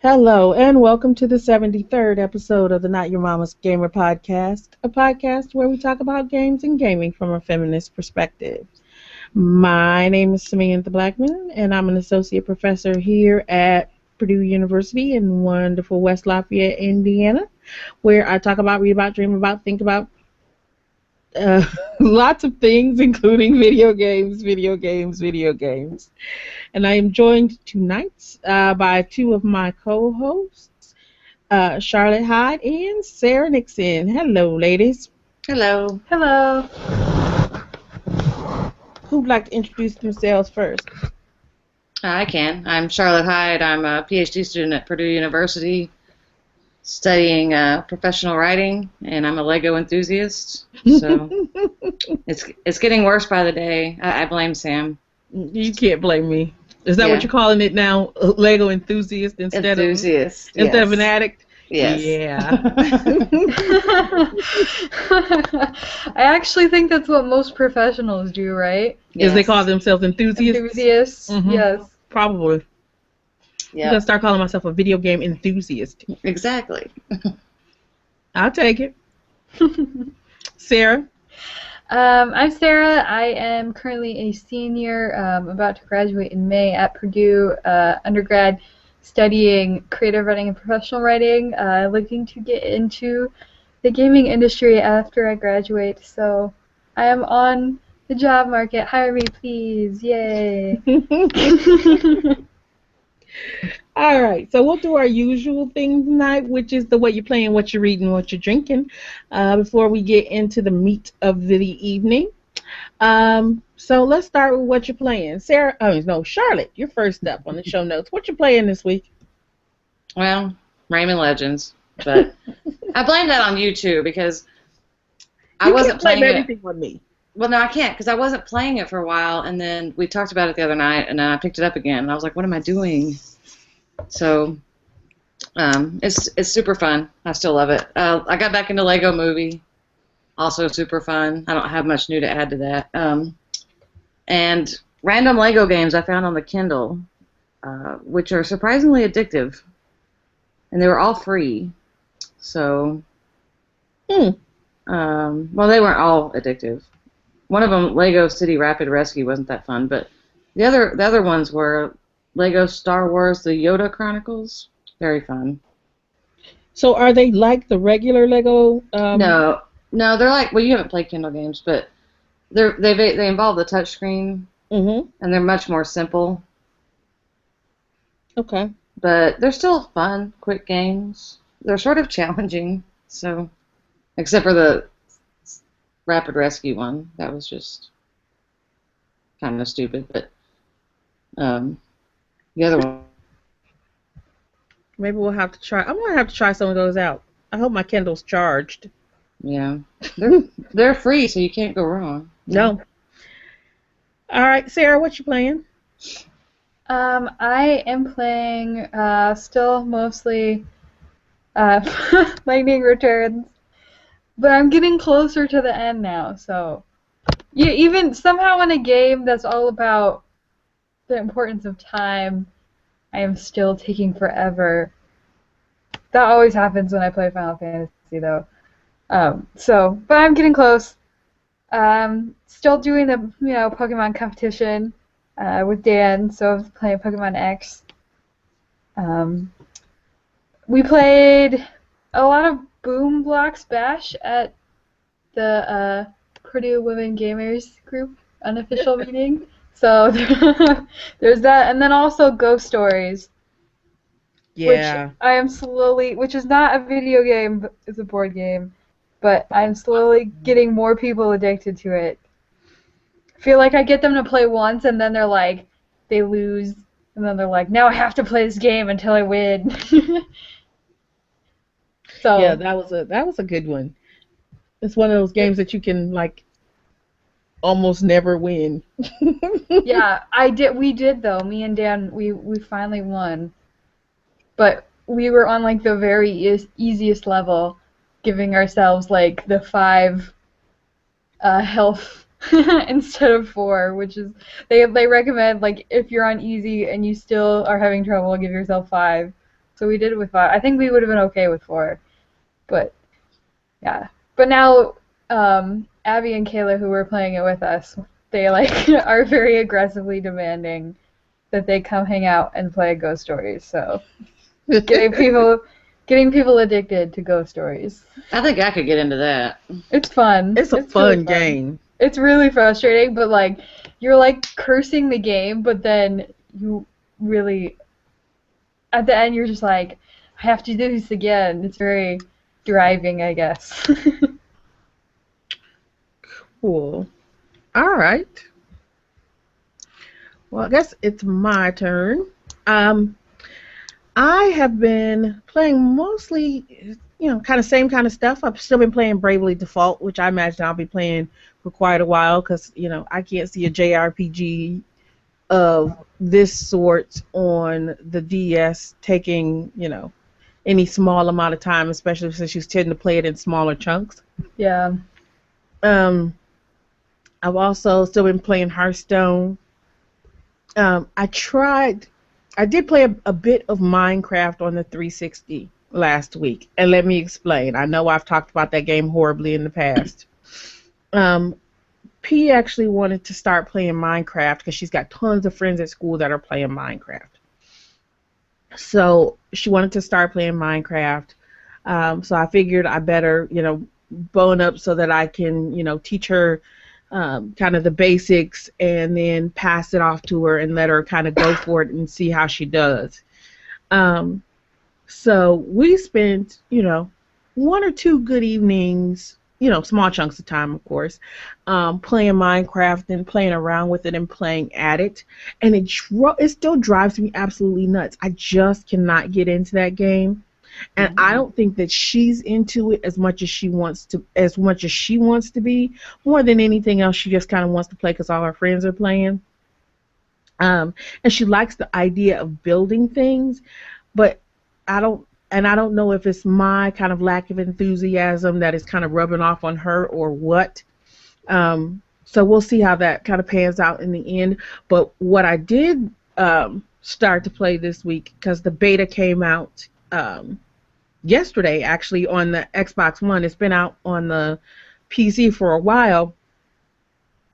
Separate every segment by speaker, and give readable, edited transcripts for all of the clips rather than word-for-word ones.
Speaker 1: Hello, and welcome to the 73rd episode of the Not Your Mama's Gamer podcast, a podcast where we talk about games and gaming from a feminist perspective. My name is Samantha Blackman, and I'm an associate professor here at Purdue University in wonderful West Lafayette, Indiana, where I talk about, read about, dream about, think about uh, lots of things, including video games. And I am joined tonight by two of my co-hosts, Charlotte Hyde and Sarah Nixon. Hello, ladies.
Speaker 2: Hello.
Speaker 3: Hello.
Speaker 1: Who'd like to introduce themselves first?
Speaker 2: I can. I'm Charlotte Hyde. I'm a PhD student at Purdue University studying professional writing, and I'm a Lego enthusiast. So it's getting worse by the day. I blame Sam.
Speaker 1: You can't blame me. Is that what you're calling it now? Lego enthusiast instead of an addict?
Speaker 2: Yes.
Speaker 1: Yeah.
Speaker 3: I actually think that's what most professionals do, right?
Speaker 1: Yes. Is they call themselves enthusiasts?
Speaker 3: Enthusiasts, yes.
Speaker 1: Probably. Yeah. I'm going to start calling myself a video game enthusiast.
Speaker 2: Exactly.
Speaker 1: I'll take it. Sarah?
Speaker 3: I'm Sarah. I am currently a senior, about to graduate in May at Purdue, undergrad, studying creative writing and professional writing, looking to get into the gaming industry after I graduate. So I am on the job market. Hire me, please. Yay.
Speaker 1: All right, so we'll do our usual thing tonight, which is the what you're playing, what you're reading, what you're drinking, before we get into the meat of the evening. So let's start with what you're playing. Charlotte, you're first up on the show notes. What you playing this week?
Speaker 2: Well, Rayman Legends, but I blame that on you too because I wasn't playing
Speaker 1: everything on me.
Speaker 2: Well, no, I can't because I wasn't playing it for a while, and then we talked about it the other night, and then I picked it up again, and I was like, what am I doing? So it's super fun. I still love it. I got back into Lego Movie, also super fun. I don't have much new to add to that. And random Lego games I found on the Kindle, which are surprisingly addictive, and they were all free. So, well, they weren't all addictive. One of them, Lego City Rapid Rescue, wasn't that fun, but the other ones were Lego Star Wars: The Yoda Chronicles. Very fun.
Speaker 1: So are they like the regular Lego?
Speaker 2: No, they're like, well, you haven't played Kindle games, but they involve the touchscreen, and they're much more simple.
Speaker 1: Okay.
Speaker 2: But they're still fun, quick games. They're sort of challenging, so except for the Rapid Rescue one, that was just kind of stupid, but the other one.
Speaker 1: Maybe we'll have to try. I'm gonna have to try some of those out. I hope my Kindle's charged.
Speaker 2: Yeah, they're free, so you can't go wrong.
Speaker 1: No. All right, Sarah, what you playing?
Speaker 3: I am playing still mostly Lightning Returns, but I'm getting closer to the end now. So, even somehow in a game that's all about the importance of time, I am still taking forever. That always happens when I play Final Fantasy, though. But I'm getting close. Still doing the Pokemon competition with Dan, so I was playing Pokemon X. We played a lot of Boom Blocks Bash at the Purdue Women Gamers Group unofficial meeting. So there's that, and then also Ghost Stories.
Speaker 1: Yeah.
Speaker 3: Which I am slowly, which is not a video game, but it's a board game, but I'm slowly getting more people addicted to it. I feel like I get them to play once, and then they're like, they lose, and then they're like, now I have to play this game until I win. So
Speaker 1: yeah, that was a good one. It's one of those games that you can like almost never win.
Speaker 3: Yeah, we did though. Me and Dan, we finally won. But we were on like the very easiest level, giving ourselves like the 5 health instead of 4, which is they recommend like if you're on easy and you still are having trouble, give yourself 5. So we did it with 5. I think we would have been okay with 4. But, yeah. But now, Abby and Kayla, who were playing it with us, they, like, are very aggressively demanding that they come hang out and play Ghost Stories. So, getting people addicted to Ghost Stories.
Speaker 2: I think I could get into that.
Speaker 3: It's fun.
Speaker 1: It's a fun
Speaker 3: really
Speaker 1: game.
Speaker 3: It's really frustrating, but like you're like cursing the game, but then you really at the end you're just like, I have to do this again. It's very driving, I guess.
Speaker 1: Cool. All right. Well, I guess it's my turn. I have been playing mostly, kind of same kind of stuff. I've still been playing Bravely Default, which I imagine I'll be playing for quite a while because, I can't see a JRPG of this sort on the DS taking, any small amount of time, especially since you tend to play it in smaller chunks.
Speaker 3: Yeah.
Speaker 1: I've also still been playing Hearthstone. I did play a bit of Minecraft on the 360 last week, and let me explain. I know I've talked about that game horribly in the past. P actually wanted to start playing Minecraft because she's got tons of friends at school that are playing Minecraft. So she wanted to start playing Minecraft. So I figured I better, bone up so that I can, teach her kind of the basics and then pass it off to her and let her kind of go for it and see how she does. So we spent, 1 or 2 good evenings, small chunks of time, of course, playing Minecraft and playing around with it and playing at it. And it still drives me absolutely nuts. I just cannot get into that game. And I don't think that she's into it as much as she wants to be. More than anything else, she just kind of wants to play because all her friends are playing. And she likes the idea of building things, but I don't know if it's my kind of lack of enthusiasm that is kind of rubbing off on her or what. So we'll see how that kind of pans out in the end. But what I did start to play this week, because the beta came out yesterday, actually, on the Xbox One. It's been out on the PC for a while.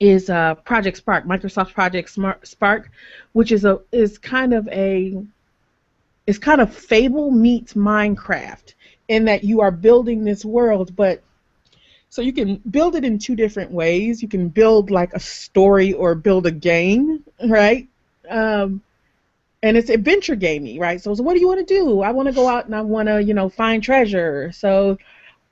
Speaker 1: Is Project Spark, Microsoft's Project Spark, which is kind of Fable meets Minecraft in that you are building this world, but so you can build it in 2 different ways. You can build like a story or build a game, right? And it's adventure gamey, right? So what do you want to do? I want to go out and I want to, find treasure. So,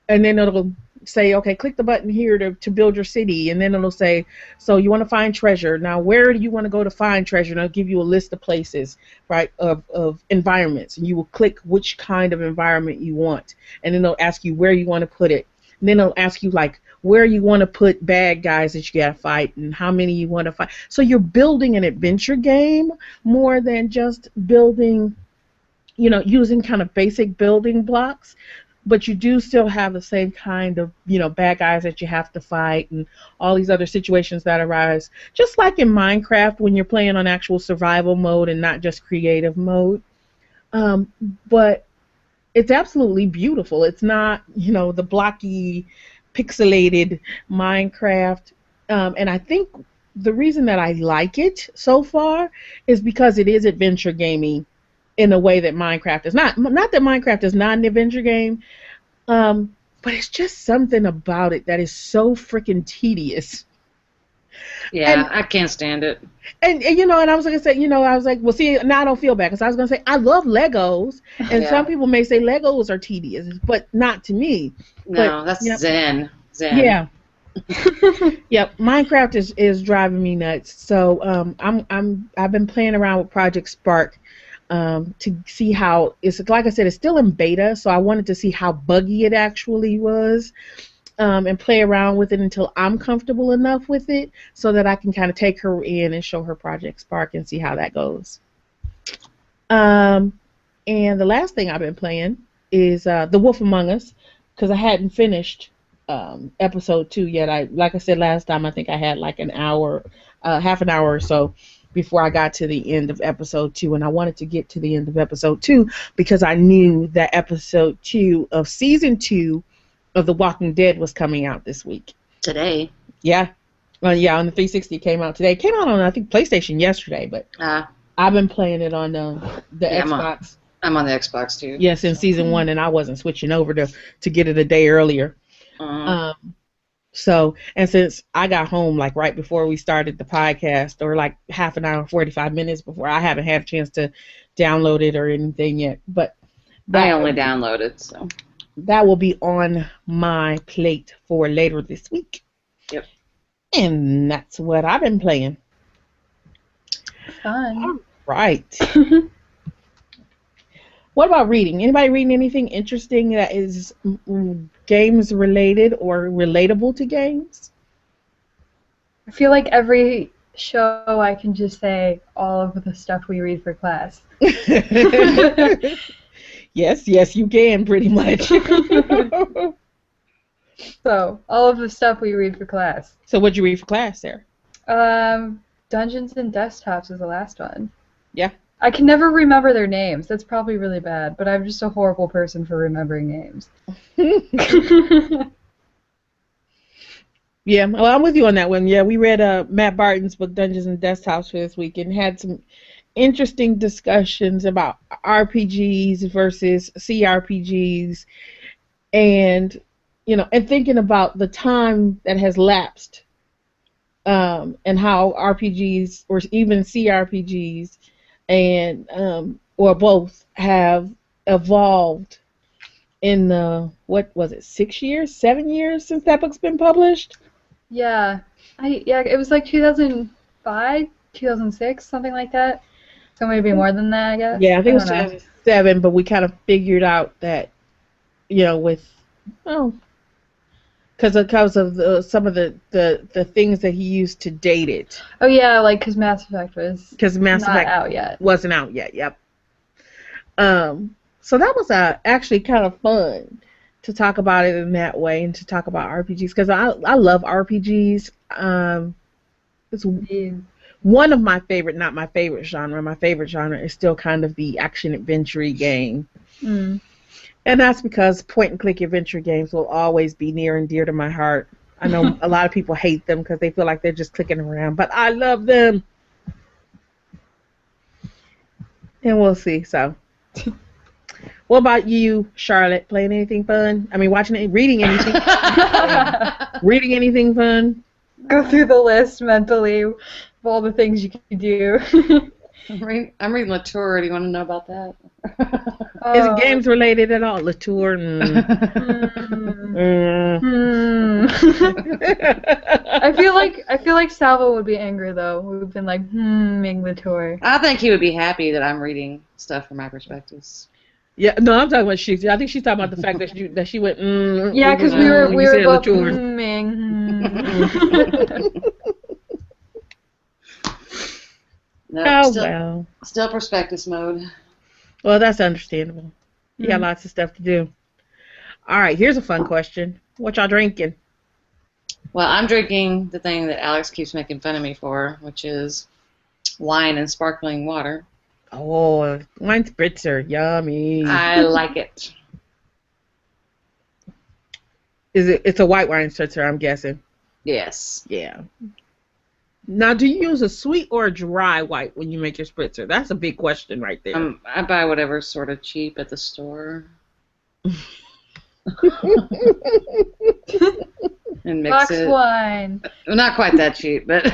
Speaker 1: and then it'll say, okay, click the button here to build your city. And then it'll say, so you want to find treasure. Now, where do you want to go to find treasure? And it'll give you a list of places, right, of environments. And you will click which kind of environment you want. And then it'll ask you where you want to put it. And then it'll ask you, like, where you want to put bad guys that you got to fight and how many you want to fight. So you're building an adventure game more than just building, using kind of basic building blocks. But you do still have the same kind of, bad guys that you have to fight and all these other situations that arise. Just like in Minecraft when you're playing on actual survival mode and not just creative mode. But it's absolutely beautiful. It's not, the blocky, pixelated Minecraft. And I think the reason that I like it so far is because it is adventure gaming in a way that Minecraft is not. Not that Minecraft is not an adventure game, but it's just something about it that is so freaking tedious.
Speaker 2: Yeah, I can't stand it.
Speaker 1: And and I was going to say, I was like, well, see, now I don't feel bad because I was going to say I love Legos, and
Speaker 2: Yeah.
Speaker 1: some people may say Legos are tedious, but not to me.
Speaker 2: No,
Speaker 1: But,
Speaker 2: that's Zen. Zen.
Speaker 1: Yeah. Yep. Minecraft is driving me nuts. So I've been playing around with Project Spark to see how it's, like I said, it's still in beta, so I wanted to see how buggy it actually was. And play around with it until I'm comfortable enough with it so that I can kind of take her in and show her Project Spark and see how that goes. And the last thing I've been playing is The Wolf Among Us, because I hadn't finished episode 2 yet. Like I said last time, I think I had like an hour, half an hour or so before I got to the end of episode 2, and I wanted to get to the end of episode 2 because I knew that episode 2 of season 2 of The Walking Dead was coming out this week.
Speaker 2: Today.
Speaker 1: Yeah. Yeah, on the 360 it came out today. It came out on, I think, PlayStation yesterday, but I've been playing it on the Xbox.
Speaker 2: I'm on the Xbox too.
Speaker 1: Yes, in season 1, and I wasn't switching over to get it a day earlier. So, and since I got home like right before we started the podcast, or like half an hour, 45 minutes before, I haven't had a chance to download it or anything yet. But
Speaker 2: I only downloaded, so
Speaker 1: that will be on my plate for later this week.
Speaker 2: Yep.
Speaker 1: And that's what I've been playing.
Speaker 3: Fun.
Speaker 1: All right. What about reading? Anybody reading anything interesting that is games related or relatable to games?
Speaker 3: I feel like every show I can just say all of the stuff we read for class.
Speaker 1: Yes, you can pretty much.
Speaker 3: So, all of the stuff we read for class.
Speaker 1: So what'd you read for class, Sarah?
Speaker 3: Dungeons and Desktops is the last one.
Speaker 1: Yeah.
Speaker 3: I can never remember their names. That's probably really bad, but I'm just a horrible person for remembering names.
Speaker 1: Yeah, well, I'm with you on that one. Yeah, we read Matt Barton's book, Dungeons and Desktops, for this week, and had some interesting discussions about RPGs versus CRPGs, and and thinking about the time that has lapsed, and how RPGs or even CRPGs and or both have evolved in the, what was it, 6 years, 7 years since that book's been published?
Speaker 3: Yeah. It was like 2005, 2006, something like that. So maybe more than that, I guess.
Speaker 1: Yeah, I think it was 2007, but we kind of figured out that, because of some of the things that he used to date it.
Speaker 3: Oh yeah, like because Mass Effect
Speaker 1: not
Speaker 3: out yet.
Speaker 1: Wasn't out yet. Yep. So that was actually kind of fun to talk about it in that way, and to talk about RPGs, because I love RPGs. It's one of my favorite, not my favorite genre. My favorite genre is still kind of the action adventure game.
Speaker 3: Mm.
Speaker 1: And that's because point-and-click adventure games will always be near and dear to my heart. I know a lot of people hate them because they feel like they're just clicking around, but I love them. And we'll see. So, what about you, Charlotte? Playing anything fun? I mean, reading anything? Reading anything fun?
Speaker 3: Go through the list mentally of all the things you can do.
Speaker 2: I'm reading Latour. Do you want to know about that?
Speaker 1: Is it games related at all? Latour?
Speaker 3: I feel like Salvo would be angry though. We've been like, Latour.
Speaker 2: I think he would be happy that I'm reading stuff from my perspectives.
Speaker 1: Yeah, no, I'm talking about she. I think she's talking about the fact that she went.
Speaker 3: Yeah, because we were both
Speaker 2: No, still prospectus mode.
Speaker 1: Well, that's understandable. You got lots of stuff to do. All right, here's a fun question. What y'all drinking?
Speaker 2: Well, I'm drinking the thing that Alex keeps making fun of me for, which is wine and sparkling water.
Speaker 1: Oh, wine spritzer, yummy.
Speaker 2: I like it.
Speaker 1: It's a white wine spritzer, I'm guessing.
Speaker 2: Yes.
Speaker 1: Yeah. Now, do you use a sweet or a dry white when you make your spritzer? That's a big question right there.
Speaker 2: I buy whatever's sort of cheap at the store. And mix
Speaker 3: Box
Speaker 2: it.
Speaker 3: wine.
Speaker 2: Well, not quite that cheap, but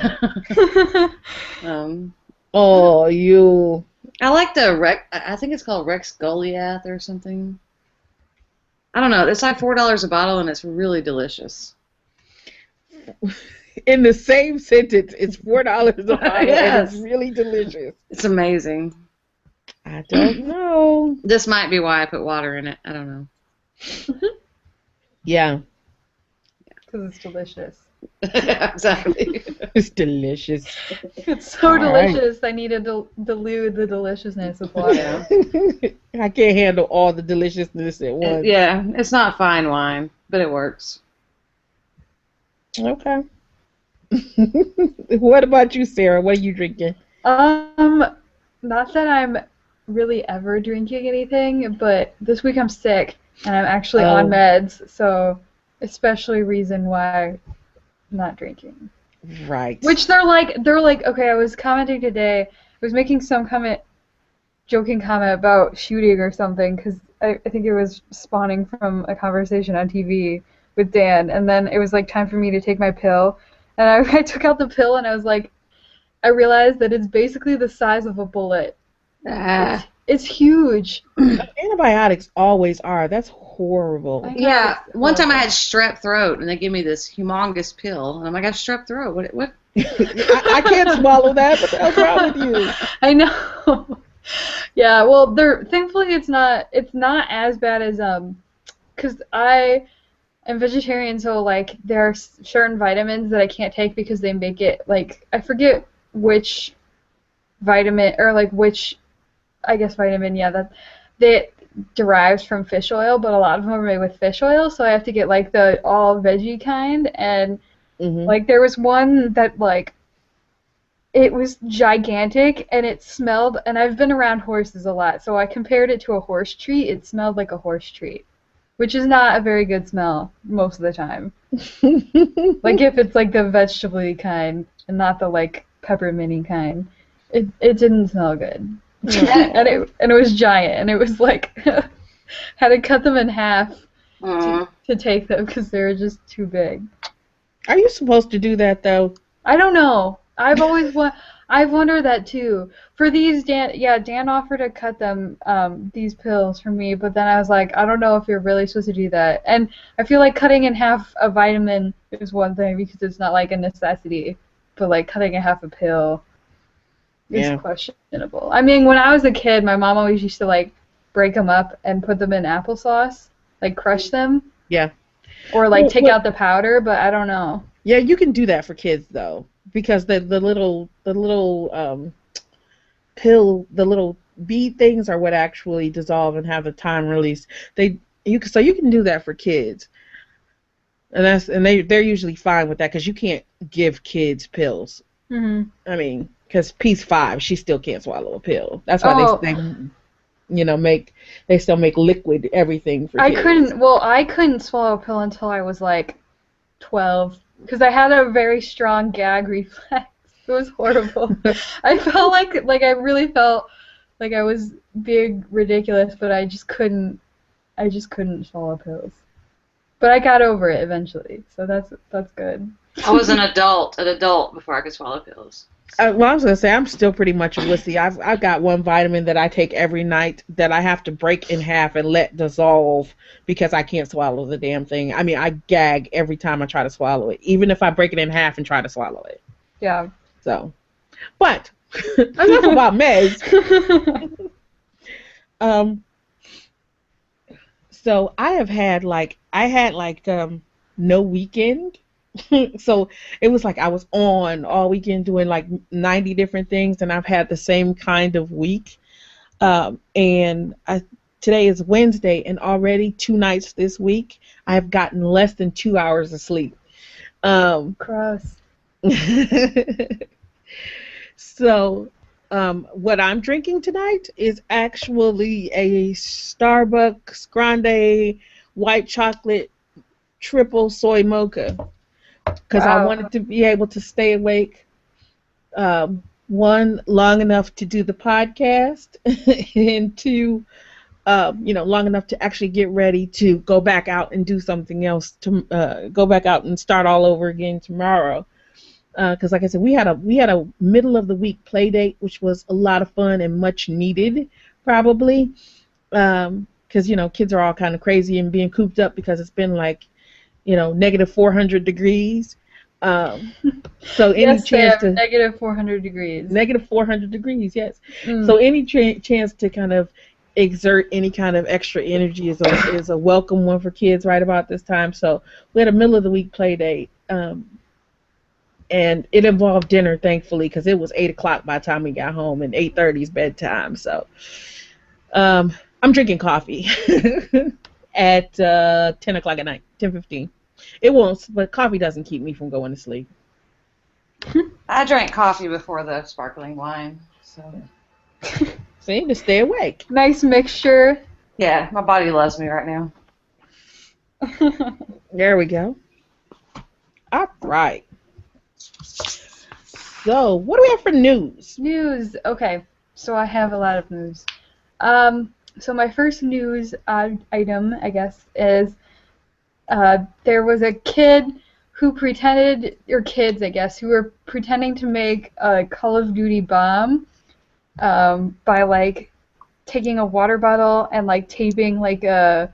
Speaker 1: Oh, you.
Speaker 2: I like I think it's called Rex Goliath or something. I don't know. It's like $4 a bottle, and it's really delicious.
Speaker 1: In the same sentence, it's $4 a bottle,
Speaker 2: Yes.
Speaker 1: and it's really delicious.
Speaker 2: It's amazing.
Speaker 1: I don't know.
Speaker 2: This might be why I put water in it. I don't know.
Speaker 1: Yeah.
Speaker 3: Because it's delicious.
Speaker 2: Exactly.
Speaker 1: It's delicious.
Speaker 3: It's so
Speaker 1: All
Speaker 3: delicious. I need to dilute the deliciousness with water.
Speaker 1: I can't handle all the deliciousness at once.
Speaker 2: Yeah, it's not fine wine, but it works.
Speaker 1: Okay. What about you, Sarah? What are you drinking?
Speaker 3: Not that I'm really ever drinking anything, but this week I'm sick and I'm actually on
Speaker 1: Oh,
Speaker 3: meds, so especially reason why I'm not drinking.
Speaker 1: right.
Speaker 3: Which they're like, okay, I was commenting today, I was making some joking comment about shooting or something, because I think it was spawning from a conversation on TV with Dan, and then it was like time for me to take my pill, and I took out the pill and I was like, I realized that it's basically the size of a bullet.
Speaker 2: Ah.
Speaker 3: It's huge.
Speaker 1: Antibiotics always are. That's
Speaker 3: I
Speaker 1: horrible.
Speaker 3: know
Speaker 2: Yeah,
Speaker 3: it's
Speaker 2: one time I
Speaker 3: horrible.
Speaker 2: had strep throat, and they gave me this humongous pill, and I'm like, I have strep throat. What?
Speaker 1: I can't swallow that. What the hell's wrong with you?
Speaker 3: I know. Yeah, well, thankfully it's not as bad as because I am vegetarian, so like there are certain vitamins that I can't take because they make it like I forget which vitamin or like which I guess vitamin, yeah, that derives from fish oil, but a lot of them are made with fish oil, so I have to get like the all veggie kind, and
Speaker 1: Hmm.
Speaker 3: like there was one that like it was gigantic and it smelled, and I've been around horses a lot, so I compared it to a horse treat. It smelled like a horse treat, which is not a very good smell most of the time. Like if it's like the vegetable kind and not the like pepperminty kind, it didn't smell good.
Speaker 1: Oh.
Speaker 3: And it was giant, and it was like had to cut them in half
Speaker 2: Uh,
Speaker 3: to take them because they were just too big.
Speaker 1: Are you supposed to do that though?
Speaker 3: I don't know. I've wondered that too. For these Dan offered to cut them these pills for me, but then I was like, I don't know if you're really supposed to do that. And I feel like cutting in half a vitamin is one thing because it's not like a necessity, but like cutting in half a pill is
Speaker 1: Yeah.
Speaker 3: questionable. I mean, when I was a kid, my mom always used to like break them up and put them in applesauce, like crush them,
Speaker 1: Yeah.
Speaker 3: or like
Speaker 1: Well,
Speaker 3: take out the powder, but I don't know.
Speaker 1: yeah, you can do that for kids though, because the little pill, the little bead things are what actually dissolve and have a time release. You can do that for kids, and they're usually fine with that because you can't give kids pills.
Speaker 3: Hmm.
Speaker 1: I mean, because Peace 5, she still can't swallow a pill. That's why
Speaker 3: Oh,
Speaker 1: make they still make liquid everything for kids.
Speaker 3: I couldn't swallow a pill until I was like 12 because I had a very strong gag reflex. It was horrible. I felt like I really felt like I was being ridiculous, but I just couldn't swallow pills. But I got over it eventually, so that's good.
Speaker 2: I was an adult before I could swallow pills.
Speaker 1: Well, I was gonna say I'm still pretty much a wussy. I've got one vitamin that I take every night that I have to break in half and let dissolve because I can't swallow the damn thing. I mean, I gag every time I try to swallow it, even if I break it in half and try to swallow it.
Speaker 3: Yeah.
Speaker 1: So, but enough about meds. Um, so I had like no weekend. So it was like I was on all weekend doing like 90 different things, and I've had the same kind of week. And today is Wednesday, and already 2 nights this week, I've gotten less than 2 hours of sleep. Um,
Speaker 3: Gross.
Speaker 1: so, what I'm drinking tonight is actually a Starbucks Grande white chocolate triple soy mocha because I
Speaker 3: Wow.
Speaker 1: wanted to be able to stay awake, one, long enough to do the podcast, and two, long enough to actually get ready to go back out and do something else, to go back out and start all over again tomorrow. Because like I said, we had a middle of the week play date, which was a lot of fun and much needed, probably. Because kids are all kind of crazy and being cooped up because it's been like negative 400 degrees. Um, so any
Speaker 3: Yes,
Speaker 1: chance
Speaker 3: Sam.
Speaker 1: to
Speaker 3: Negative 400 degrees.
Speaker 1: negative 400 degrees, yes. So
Speaker 3: Mm.
Speaker 1: any chance to kind of exert any kind of extra energy is a welcome one for kids right about this time. So we had a middle of the week play date. And it involved dinner, thankfully, because it was 8 o'clock by the time we got home, and 8:30 is bedtime. So I'm drinking coffee at 10 o'clock at night, 10:15. It won't, but coffee doesn't keep me from going to sleep.
Speaker 2: I drank coffee before the sparkling wine, so
Speaker 1: See, to stay awake.
Speaker 3: Nice mixture.
Speaker 2: yeah, my body loves me right now.
Speaker 1: There we go. All right. So, what do we have for news?
Speaker 3: News. Okay, so I have a lot of news. So my first news item, I guess, is there was a kid who pretended, or kids, I guess, who were pretending to make a Call of Duty bomb by like taking a water bottle and like taping like a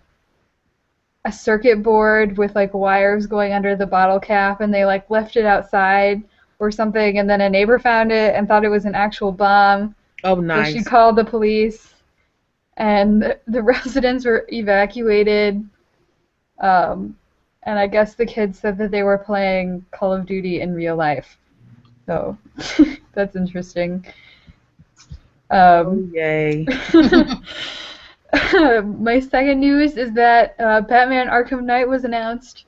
Speaker 3: circuit board with like wires going under the bottle cap, and they like left it outside or something, and then a neighbor found it and thought it was an actual bomb.
Speaker 1: Oh,
Speaker 3: So
Speaker 1: nice.
Speaker 3: she called the police, and the residents were evacuated. And I guess the kids said that they were playing Call of Duty in real life. So that's interesting.
Speaker 1: Oh, yay.
Speaker 3: My second news is that Batman Arkham Knight was announced.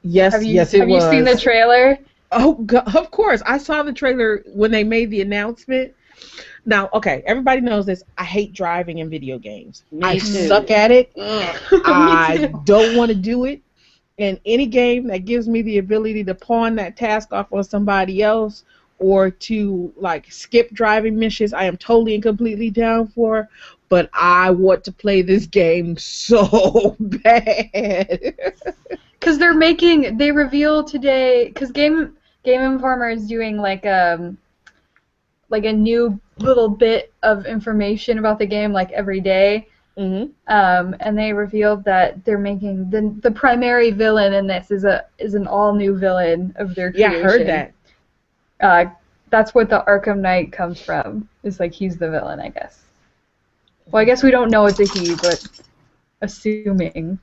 Speaker 1: Yes,
Speaker 3: Have you
Speaker 1: was.
Speaker 3: seen the trailer?
Speaker 1: Oh, of course. I saw the trailer when they made the announcement. Now, okay, everybody knows this. I hate driving in video games. I suck at it. I don't want to do it. And any game that gives me the ability to pawn that task off on somebody else or to like skip driving missions, I am totally and completely down for. But I want to play this game so bad.
Speaker 3: Because they revealed today, because Game Informer is doing like a new little bit of information about the game like every day.
Speaker 1: Mm-hmm.
Speaker 3: And they revealed that they're making the primary villain in this is an all new villain of their creation.
Speaker 1: Yeah, I heard that.
Speaker 3: That's what the Arkham Knight comes from. It's like he's the villain, I guess. Well, I guess we don't know it's a he, but assuming.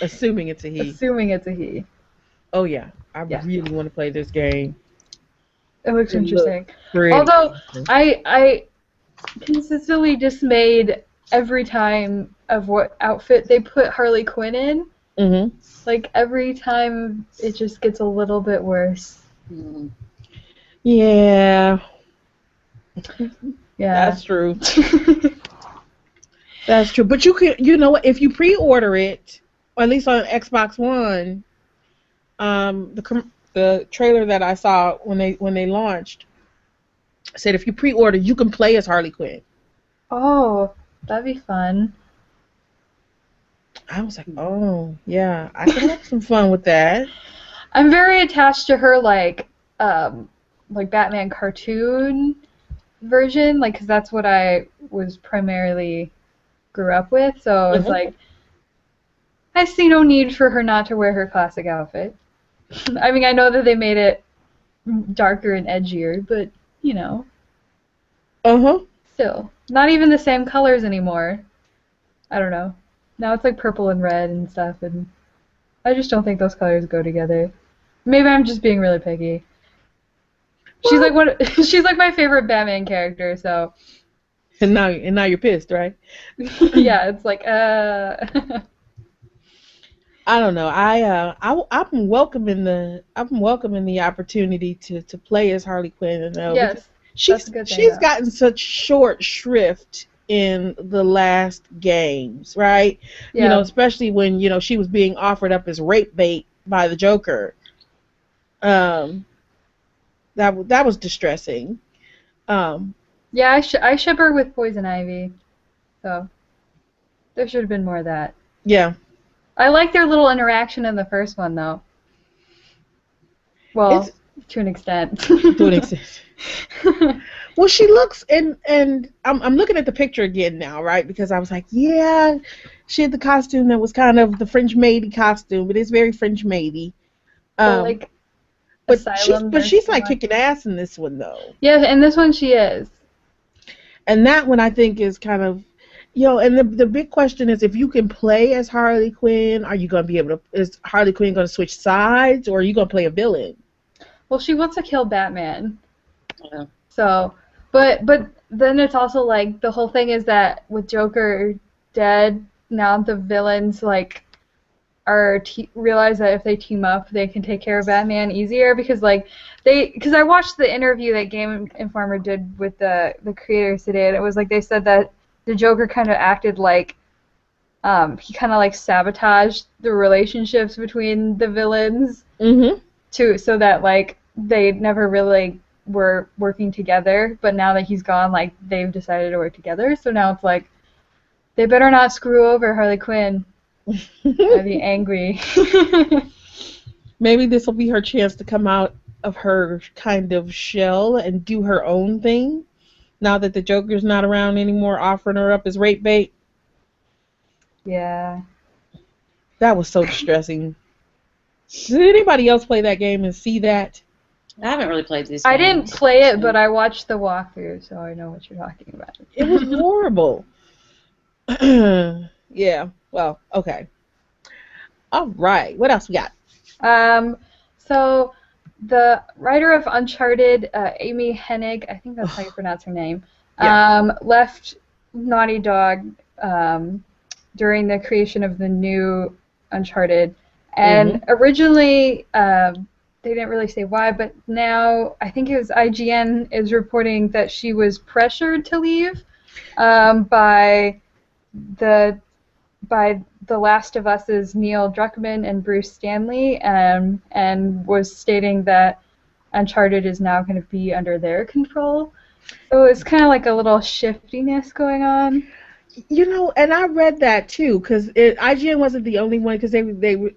Speaker 1: Assuming it's a he.
Speaker 3: Assuming it's a he.
Speaker 1: Oh yeah, I really want to play this game.
Speaker 3: It looks interesting.
Speaker 1: Pretty
Speaker 3: Although
Speaker 1: interesting.
Speaker 3: I consistently dismayed every time of what outfit they put Harley Quinn in.
Speaker 1: Mm-hmm.
Speaker 3: Like every time it just gets a little bit worse.
Speaker 1: Yeah.
Speaker 3: Yeah.
Speaker 1: That's true. That's true. But you know what? If you pre-order it, or at least on Xbox One, the trailer that I saw when they launched said if you pre-order, you can play as Harley Quinn.
Speaker 3: Oh, that'd be fun.
Speaker 1: I was like, oh yeah, I could have some fun with that.
Speaker 3: I'm very attached to her like Batman cartoon version, like, because that's what I was primarily grew up with. So it's like I see no need for her not to wear her classic outfit. I mean, I know that they made it darker and edgier, but you know. Still, not even the same colors anymore. I don't know. Now it's like purple and red and stuff, and I just don't think those colors go together. Maybe I'm just being really picky. She's like she's like my favorite Batman character, so.
Speaker 1: And now you're pissed, right?
Speaker 3: Yeah, it's like
Speaker 1: I don't know. I'm welcoming the opportunity to play as Harley Quinn.
Speaker 3: Yes,
Speaker 1: she's gotten such short shrift in the last games, right?
Speaker 3: Yeah.
Speaker 1: You know, especially when she was being offered up as rape bait by the Joker. That was distressing.
Speaker 3: Yeah, I ship her with Poison Ivy, so there should have been more of that.
Speaker 1: Yeah.
Speaker 3: I like their little interaction in the first one, though. Well, to an extent.
Speaker 1: To an extent. Well, she looks, and I'm looking at the picture again now, right? Because I was like, yeah, she had the costume that was kind of the French maid costume, but it's very French maid-y.
Speaker 3: But
Speaker 1: she's like kicking ass in this one, though.
Speaker 3: Yeah, in this one she is.
Speaker 1: And that one I think is kind of, and the big question is, if you can play as Harley Quinn, are you going to be able to, is Harley Quinn going to switch sides, or are you going to play a villain?
Speaker 3: Well, she wants to kill Batman.
Speaker 2: Yeah.
Speaker 3: So, but then it's also like, the whole thing is that with Joker dead, now the villains, like, realize that if they team up, they can take care of Batman easier because because I watched the interview that Game Informer did with the creators today, and it was like they said that the Joker kind of acted like he kind of like sabotaged the relationships between the villains so that like they never really were working together, but now that he's gone, like they've decided to work together. So now it's like they better not screw over Harley Quinn. I'd be angry.
Speaker 1: Maybe this will be her chance to come out of her kind of shell and do her own thing. Now that the Joker's not around anymore, offering her up as rape bait.
Speaker 3: Yeah.
Speaker 1: That was so distressing. Did anybody else play that game and see that?
Speaker 2: I haven't really played these games.
Speaker 3: I didn't play it, but I watched the walkthrough, so I know what you're talking about.
Speaker 1: It was horrible. Yeah. Well, okay. All right. What else we got?
Speaker 3: So the writer of Uncharted, Amy Hennig, I think that's how you pronounce her name, left Naughty Dog during the creation of the new Uncharted. And originally, they didn't really say why, but now I think it was IGN is reporting that she was pressured to leave by The Last of Us's Neil Druckmann and Bruce Stanley, and was stating that Uncharted is now going to be under their control. So it's kind of like a little shiftiness going on.
Speaker 1: You know, and I read that too, because IGN wasn't the only one, because the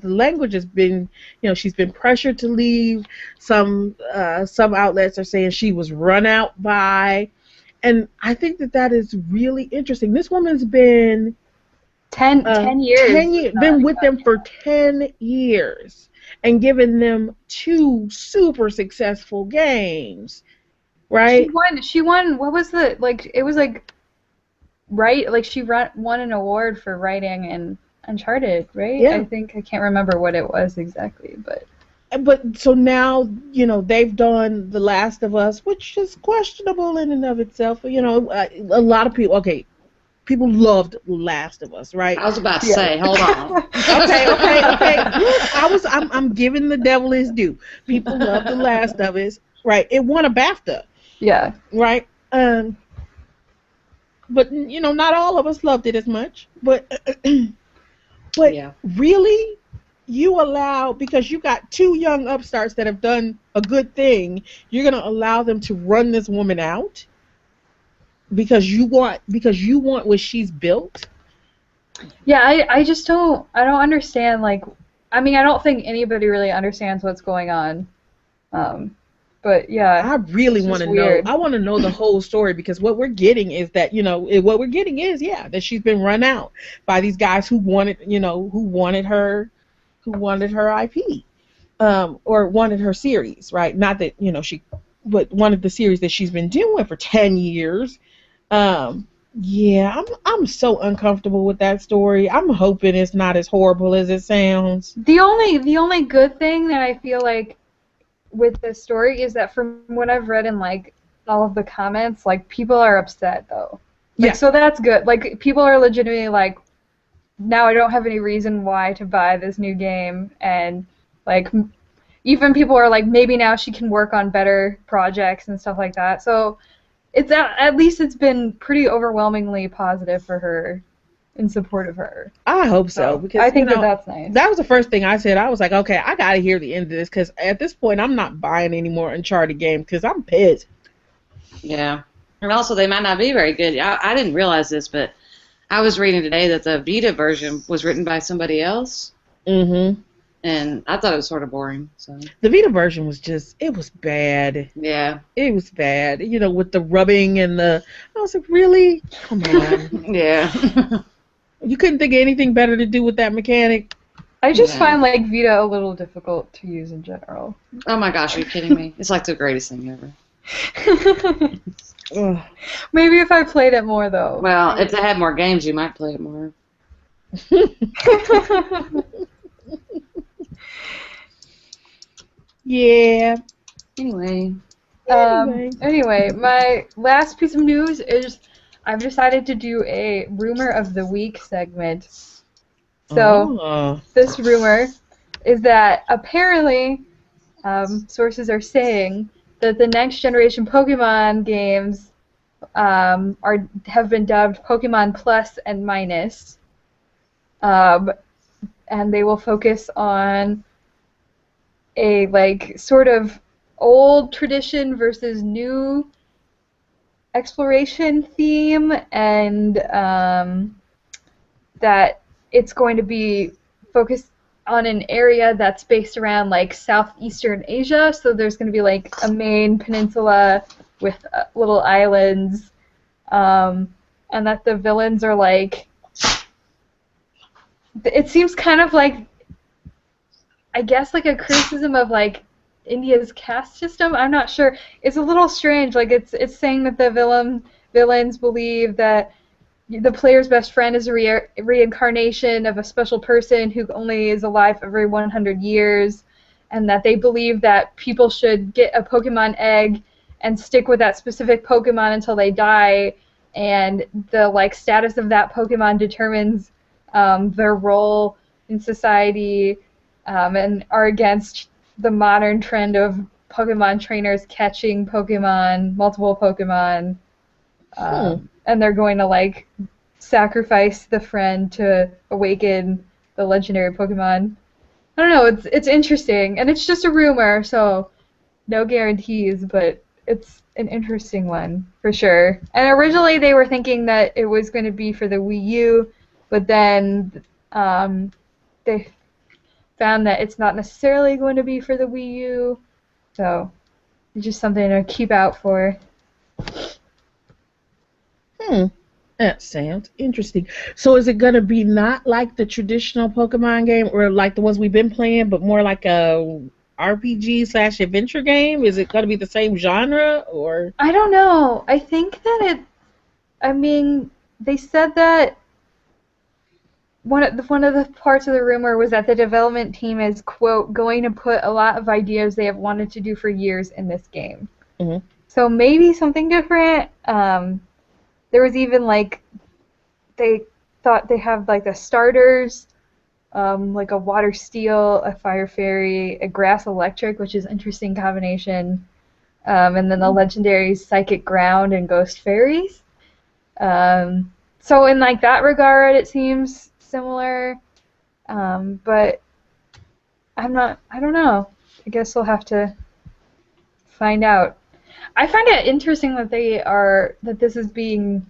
Speaker 1: language has been, she's been pressured to leave. Some outlets are saying she was run out by, and I think that is really interesting. This woman's been
Speaker 3: 10 years.
Speaker 1: Been with them for 10 years and given them 2 super successful games. Right.
Speaker 3: She won. What was the it was she won an award for writing in Uncharted, right?
Speaker 1: Yeah.
Speaker 3: I can't remember what it was exactly, but
Speaker 1: so now they've done The Last of Us, which is questionable in and of itself. A lot of people. Okay, people loved Last of Us, right?
Speaker 2: I was about to say, hold on.
Speaker 1: Okay. I'm giving the devil his due. People loved The Last of Us, right? It won a BAFTA.
Speaker 3: Yeah.
Speaker 1: Right. But not all of us loved it as much. But yeah. Really, you allow, because you got 2 young upstarts that have done a good thing, you're gonna allow them to run this woman out because you want what she's built.
Speaker 3: Yeah, I just don't understand. I don't think anybody really understands what's going on. But yeah,
Speaker 1: I really want to know. I want to know the whole story, because what we're getting is that that she's been run out by these guys who wanted her IP, or wanted her series, right? Not that but wanted the series that she's been doing for 10 years. Yeah, I'm so uncomfortable with that story. I'm hoping it's not as horrible as it sounds.
Speaker 3: The only good thing that I feel like with this story is that from what I've read in all of the comments, people are upset though. So that's good. People are legitimately now I don't have any reason why to buy this new game, and even people are maybe now she can work on better projects and stuff like that. So it's at least it's been pretty overwhelmingly positive for her, in support of her.
Speaker 1: I hope so, because
Speaker 3: I think that's nice.
Speaker 1: That was the first thing I said. I was like, okay, I gotta hear the end of this, because at this point I'm not buying any more Uncharted games, because I'm pissed.
Speaker 2: Yeah, and also they might not be very good. I didn't realize this, but I was reading today that the Vita version was written by somebody else. And I thought it was sort of boring. So
Speaker 1: the Vita version was it was bad.
Speaker 2: Yeah.
Speaker 1: It was bad. With the rubbing and I was like, really? Come on.
Speaker 2: Yeah.
Speaker 1: You couldn't think of anything better to do with that mechanic?
Speaker 3: I just find Vita a little difficult to use in general.
Speaker 2: Oh my gosh, are you kidding me? It's the greatest thing ever.
Speaker 3: Maybe if I played it more though.
Speaker 2: Well, if they had more games, you might play it more.
Speaker 1: Yeah.
Speaker 2: Anyway,
Speaker 3: my last piece of news is I've decided to do a Rumor of the Week segment. So
Speaker 1: Oh.
Speaker 3: this rumor is that apparently sources are saying that the next generation Pokemon games have been dubbed Pokemon Plus and Minus, and they will focus on a like sort of old tradition versus new exploration theme, and that it's going to be focused on an area that's based around like southeastern Asia. So there's going to be like a main peninsula with little islands, and that the villains are like. It seems kind of like, I guess, like a criticism of like India's caste system. I'm not sure. It's a little strange. Like it's saying that the villains believe that the player's best friend is a reincarnation of a special person who only is alive every 100 years, and that they believe that people should get a Pokemon egg and stick with that specific Pokemon until they die, and the like status of that Pokemon determines their role in society, and are against the modern trend of Pokemon trainers catching Pokemon, multiple Pokemon. And they're going to like sacrifice the friend to awaken the legendary Pokemon. I don't know. It's interesting, and it's just a rumor, so no guarantees. But it's an interesting one for sure. And originally they were thinking that it was going to be for the Wii U, but then they found that it's not necessarily going to be for the Wii U. So it's just something to keep out for.
Speaker 1: That sounds interesting. So is it going to be not like the traditional Pokemon game or like the ones we've been playing, but more like a RPG/adventure game? Is it going to be the same genre or?
Speaker 3: I don't know. I think that they said that one of the parts of the rumor was that the development team is, quote, going to put a lot of ideas they have wanted to do for years in this game.
Speaker 1: Mm-hmm.
Speaker 3: So maybe something different. There was even like, they thought they have like the starters, like a water steel, a fire fairy, a grass electric, which is an interesting combination, and then the legendary psychic ground and ghost fairies. So in like that regard, it seems similar, but I don't know. I guess we'll have to find out. I find it interesting that this is being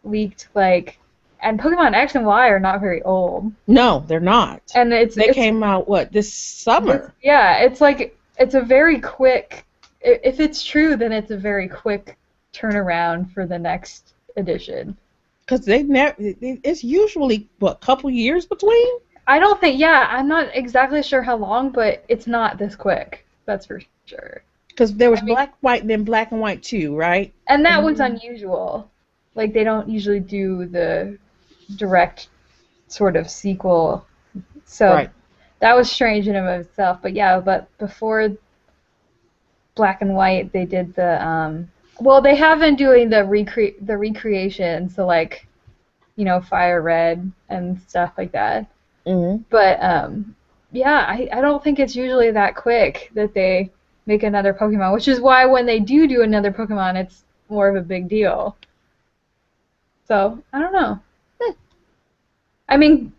Speaker 3: leaked, like, and Pokemon X and Y are not very old.
Speaker 1: No, they're not.
Speaker 3: And
Speaker 1: they came out this summer?
Speaker 3: It's a very quick. If it's true, then it's a very quick turnaround for the next edition.
Speaker 1: Because it's usually a couple years between.
Speaker 3: I don't think. Yeah, I'm not exactly sure how long, but it's not this quick. That's for sure.
Speaker 1: Because there was Black, White, and then Black and White 2, right?
Speaker 3: And that one's unusual. Like, they don't usually do the direct sort of sequel. So that was strange in and of itself. But yeah, before Black and White, they did the... well, they have been doing the recreation, so like, Fire Red and stuff like that. Mm-hmm. But, yeah, I don't think it's usually that quick that they make another Pokemon, which is why when they do another Pokemon, it's more of a big deal. So, I don't know. I mean,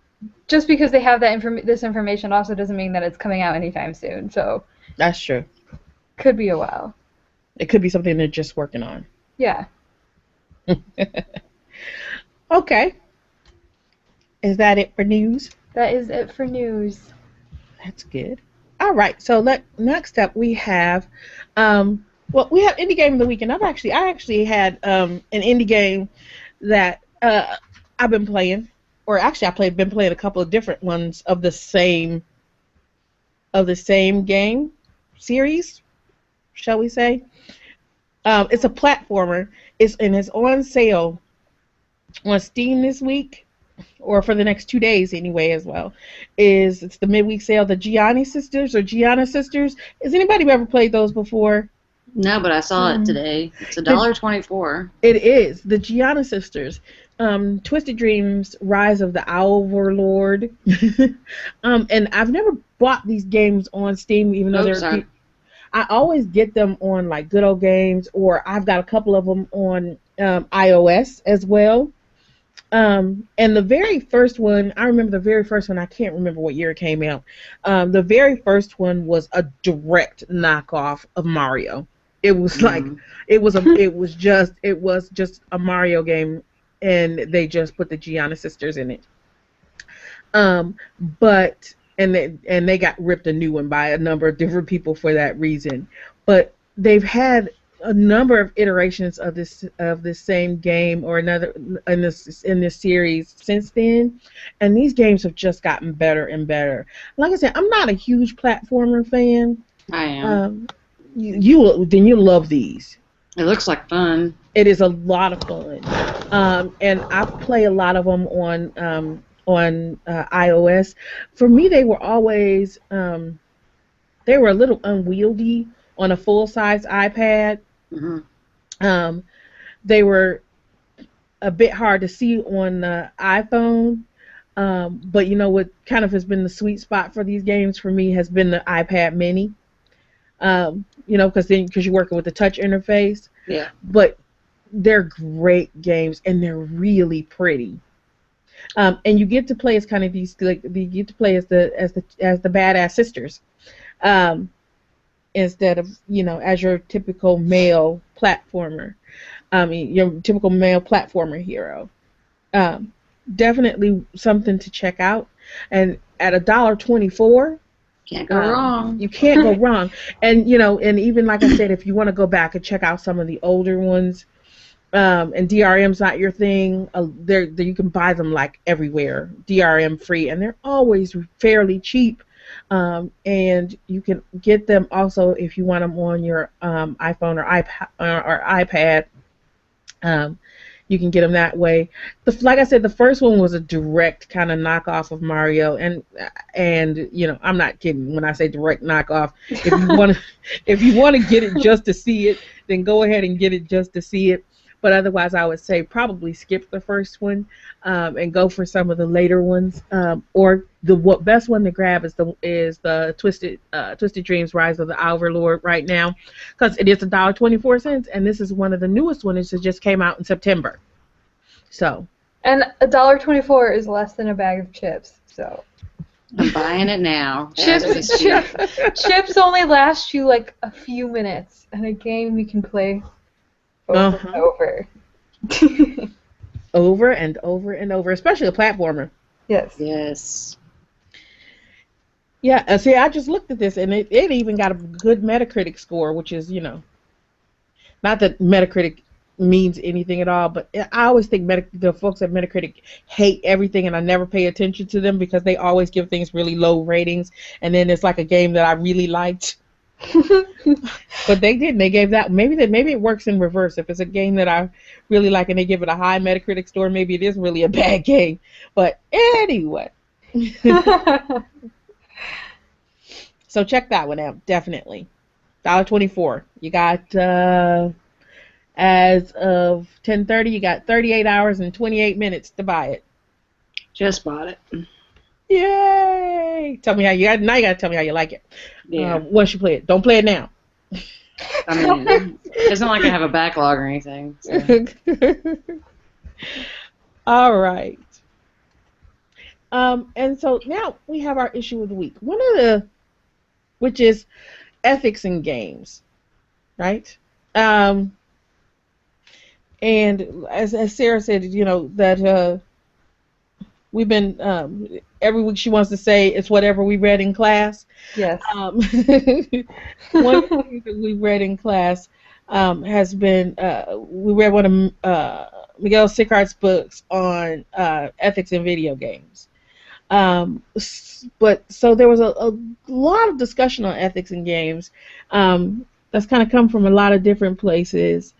Speaker 3: just because they have this information also doesn't mean that it's coming out anytime soon, so...
Speaker 1: That's true.
Speaker 3: Could be a while.
Speaker 1: It could be something they're just working on.
Speaker 3: Yeah.
Speaker 1: Okay. Is that it for news?
Speaker 3: That is it for news.
Speaker 1: That's good. All right. So next up we have, we have indie game of the week, and I actually had an indie game that I've been playing, or actually been playing a couple of different ones of the same game series, shall we say? It's a platformer. It's on sale on Steam this week, or for the next 2 days anyway as well. It's the midweek sale, the Gianna Sisters. Has anybody ever played those before?
Speaker 2: No, but I saw it today. It's $1.24.
Speaker 1: It is the Gianna sisters. Twisted Dreams: Rise of the Overlord. And I've never bought these games on Steam, even though
Speaker 2: Sorry.
Speaker 1: I always get them on like Good Old Games, or I've got a couple of them on iOS as well. And the very first one, I remember the very first one. I can't remember what year it came out. The very first one was a direct knockoff of Mario. It was like it was just a Mario game, and they just put the Gianna sisters in it. But they got ripped a new one by a number of different people for that reason. But they've had a number of iterations of this same game or another in this series since then, and these games have just gotten better and better. Like I said, I'm not a huge platformer fan.
Speaker 2: I am.
Speaker 1: You love these.
Speaker 2: It looks like fun.
Speaker 1: It is a lot of fun, and I play a lot of them on iOS. For me, they were always they were a little unwieldy on a full-size iPad.
Speaker 2: Mm-hmm.
Speaker 1: They were a bit hard to see on the iPhone, but you know what kind of has been the sweet spot for these games for me has been the iPad Mini. Because you're working with the touch interface.
Speaker 2: Yeah.
Speaker 1: But they're great games and they're really pretty. And you get to play as kind of these you get to play as the badass sisters, instead of as your typical male platformer. Your typical male platformer hero. Definitely something to check out. And at $1.24.
Speaker 2: Can't go wrong.
Speaker 1: You can't go wrong. And and even like I said, if you want to go back and check out some of the older ones, and DRM's not your thing, you can buy them like everywhere, DRM free, and they're always fairly cheap. And you can get them also if you want them on your iPhone or iPad. You can get them that way. Like I said, the first one was a direct kind of knockoff of Mario, and I'm not kidding when I say direct knockoff. If you want to get it just to see it, then go ahead and get it just to see it. But otherwise, I would say probably skip the first one and go for some of the later ones. Or the best one to grab is the Twisted Dreams: Rise of the Overlord right now, because it is $1.24, and this is one of the newest ones that just came out in September. So.
Speaker 3: And $1.24 is less than a bag of chips. So.
Speaker 2: I'm buying it now.
Speaker 3: Chips only last you like a few minutes, and a game you can play. Over and over.
Speaker 1: Over and over and over, especially a platformer.
Speaker 3: Yes.
Speaker 2: Yes.
Speaker 1: Yeah, see, I just looked at this, and it even got a good Metacritic score, which is, not that Metacritic means anything at all, but I always think the folks at Metacritic hate everything, and I never pay attention to them because they always give things really low ratings, and then it's like a game that I really liked. But they didn't. They gave that. Maybe it works in reverse. If it's a game that I really like and they give it a high Metacritic score, maybe it is really a bad game. But anyway, so check that one out. Definitely, $1.24. You got as of 10:30, you got 38 hours and 28 minutes to buy it.
Speaker 2: Just bought it.
Speaker 1: Yay! Tell me now you gotta tell me how you like it.
Speaker 2: Yeah.
Speaker 1: Once you play it, don't play it now.
Speaker 2: I mean, it's not like I have a backlog or anything. So.
Speaker 1: All right. And so now we have our issue of the week. Which is ethics in games, right? And as Sarah said, that we've been every week she wants to say it's whatever we read in class.
Speaker 3: Yes.
Speaker 1: One thing that we read in class has been we read one of Miguel Sicart's books on ethics in video games. But so there was a lot of discussion on ethics in games that's kind of come from a lot of different places.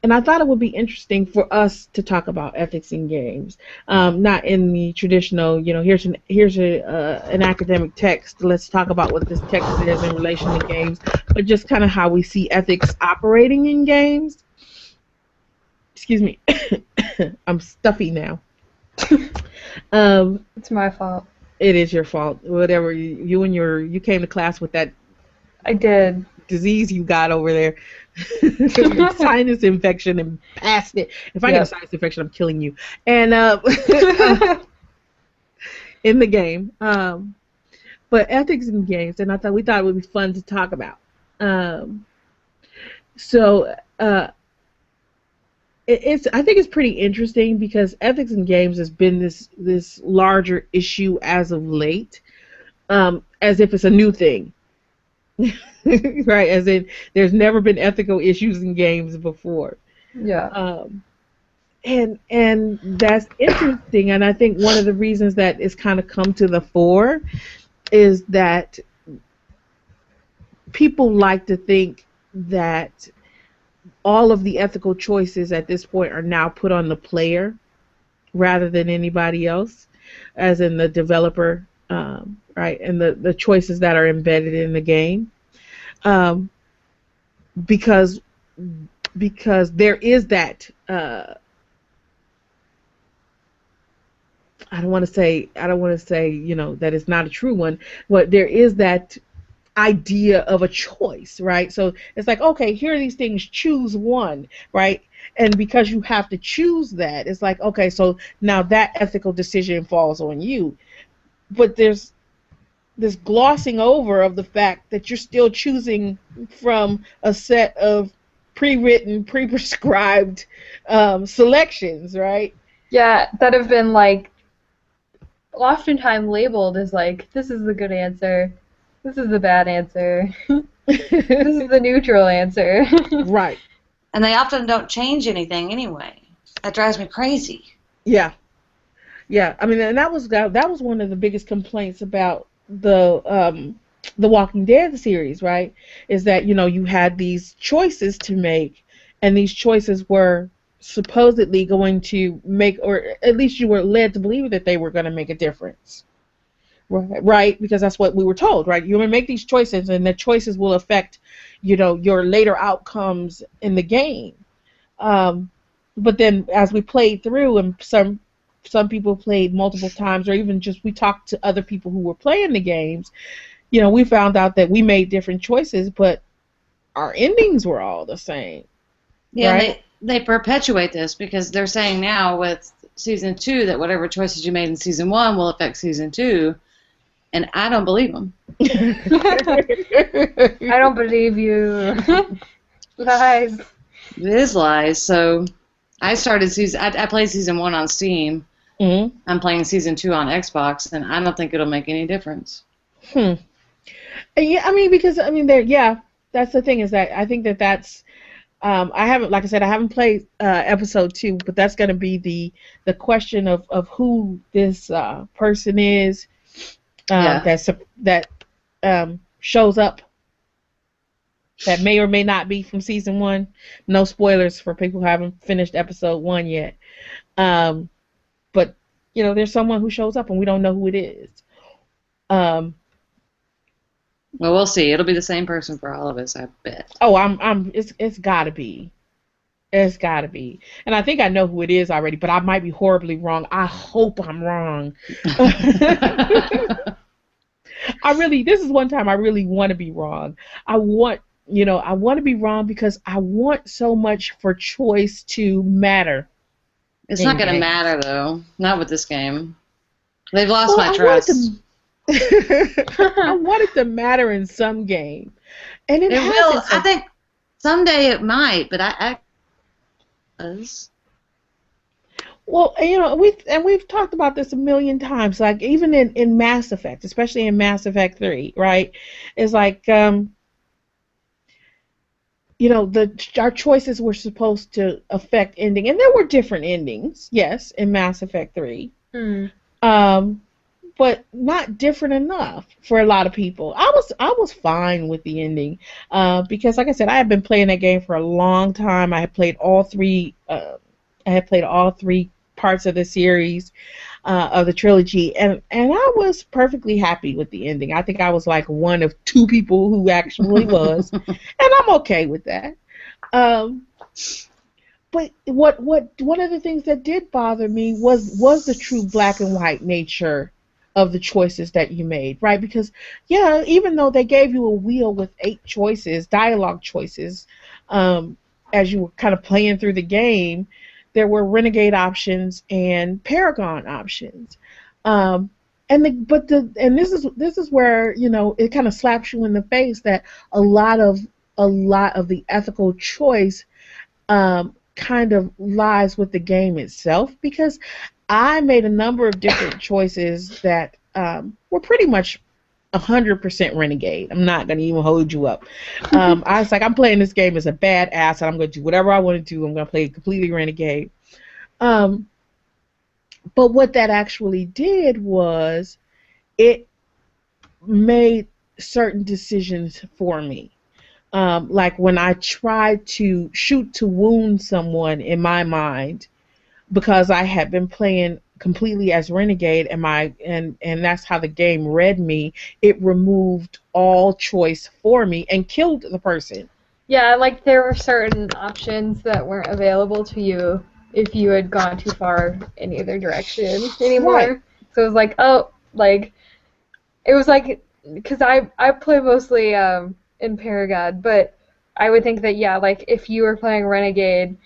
Speaker 1: and I thought it would be interesting for us to talk about ethics in games, not in the traditional, here's an academic text. Let's talk about what this text says in relation to games, but just kind of how we see ethics operating in games. Excuse me, I'm stuffy now.
Speaker 3: It's my fault.
Speaker 1: It is your fault. Whatever you came to class with that
Speaker 3: I did.
Speaker 1: disease you got over there, sinus infection, and passed it. If I get a sinus infection, I'm killing you. And in the game, but ethics in games, and we thought it would be fun to talk about. So I think it's pretty interesting because ethics in games has been this larger issue as of late, as if it's a new thing. Right, as in there's never been ethical issues in games before.
Speaker 3: Yeah.
Speaker 1: And that's interesting, and I think one of the reasons that it's kind of come to the fore is that people like to think that all of the ethical choices at this point are now put on the player rather than anybody else, as in the developer, right, and the choices that are embedded in the game. Because there is that I don't want to say that it's not a true one, but there is that idea of a choice, right? So it's like, okay, here are these things, choose one, right? And because you have to choose that, it's like, okay, so now that ethical decision falls on you. But there's this glossing over of the fact that you're still choosing from a set of pre-written, pre-prescribed selections, right?
Speaker 3: Yeah, that have been like oftentimes labeled as like, this is the good answer, this is the bad answer, this is the neutral answer.
Speaker 1: Right.
Speaker 2: And they often don't change anything anyway. That drives me crazy.
Speaker 1: Yeah. Yeah. I mean, and that was one of the biggest complaints about the Walking Dead series, right? Is that, you had these choices to make, and these choices were supposedly going to make, or at least you were led to believe that they were going to make a difference. Right? Because that's what we were told, right? You're going to make these choices, and the choices will affect, your later outcomes in the game. But then as we played through, and some people played multiple times, or even just we talked to other people who were playing the games, we found out that we made different choices, but our endings were all the same.
Speaker 2: Yeah,
Speaker 1: right?
Speaker 2: they perpetuate this because they're saying now with season 2 that whatever choices you made in season 1 will affect season 2, and I don't believe them.
Speaker 3: I don't believe you. Lies.
Speaker 2: It is lies. So I played season 1 on Steam.
Speaker 1: Mm-hmm.
Speaker 2: I'm playing season 2 on Xbox, and I don't think it'll make any difference.
Speaker 1: Yeah, that's the thing, is that I think that's I haven't played episode 2, but that's going to be the question of who this person is that shows up, that may or may not be from season 1. No spoilers for people who haven't finished episode 1 yet. But there's someone who shows up and we don't know who it is.
Speaker 2: Well, we'll see. It'll be the same person for all of us, I bet.
Speaker 1: Oh, it's gotta be. It's gotta be. And I think I know who it is already, but I might be horribly wrong. I hope I'm wrong. This is one time I really want to be wrong. I want to be wrong because I want so much for choice to matter.
Speaker 2: It's not going to matter, though. Not with this game. They've lost my trust.
Speaker 1: I want it to matter in some game. And it
Speaker 2: will. I think someday it might, but I does.
Speaker 1: Well, we've talked about this a million times. Like even in Mass Effect, especially in Mass Effect 3, right? It's like our choices were supposed to affect ending, and there were different endings, yes, in Mass Effect 3. But but not different enough for a lot of people. I was fine with the ending because, like I said, I had been playing that game for a long time. I had played all three. I had played all three parts of the series of the trilogy, and I was perfectly happy with the ending. I think I was like one of two people who actually was, and I'm okay with that. Um, but what one of the things that did bother me was the true black and white nature of the choices that you made, right? Because yeah, even though they gave you a wheel with 8 choices, dialogue choices, um, as you were kind of playing through the game, there were renegade options and paragon options. Um, and this is where it kind of slaps you in the face that a lot of the ethical choice kind of lies with the game itself, because I made a number of different choices that were pretty much 100% renegade. I'm not going to even hold you up. I was like, I'm playing this game as a badass, and I'm going to do whatever I want to do. I'm going to play completely renegade. Um, but what that actually did was it made certain decisions for me. Like when I tried to shoot to wound someone in my mind, because I had been playing completely as renegade, and that's how the game read me. It removed all choice for me and killed the person.
Speaker 3: Yeah, like there were certain options that weren't available to you if you had gone too far in either direction anymore.
Speaker 1: Right.
Speaker 3: So it was like, oh, like it was like, because I play mostly in Paragon, but I would think that yeah, like if you were playing Renegade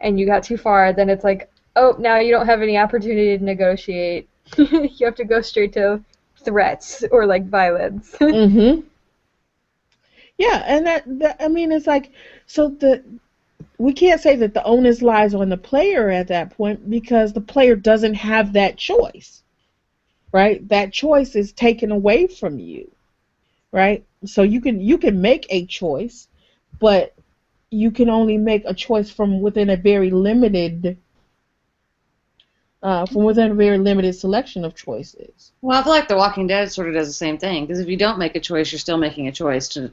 Speaker 3: and you got too far, then it's like, oh, now you don't have any opportunity to negotiate. You have to go straight to threats or like violence.
Speaker 1: Mm-hmm. Yeah, and that I mean, it's like, so we can't say that the onus lies on the player at that point, because the player doesn't have that choice, right? That choice is taken away from you, right? So you can make a choice, but you can only make a choice from within a very limited selection of choices.
Speaker 2: Well, I feel like The Walking Dead sort of does the same thing, because if you don't make a choice, you're still making a choice to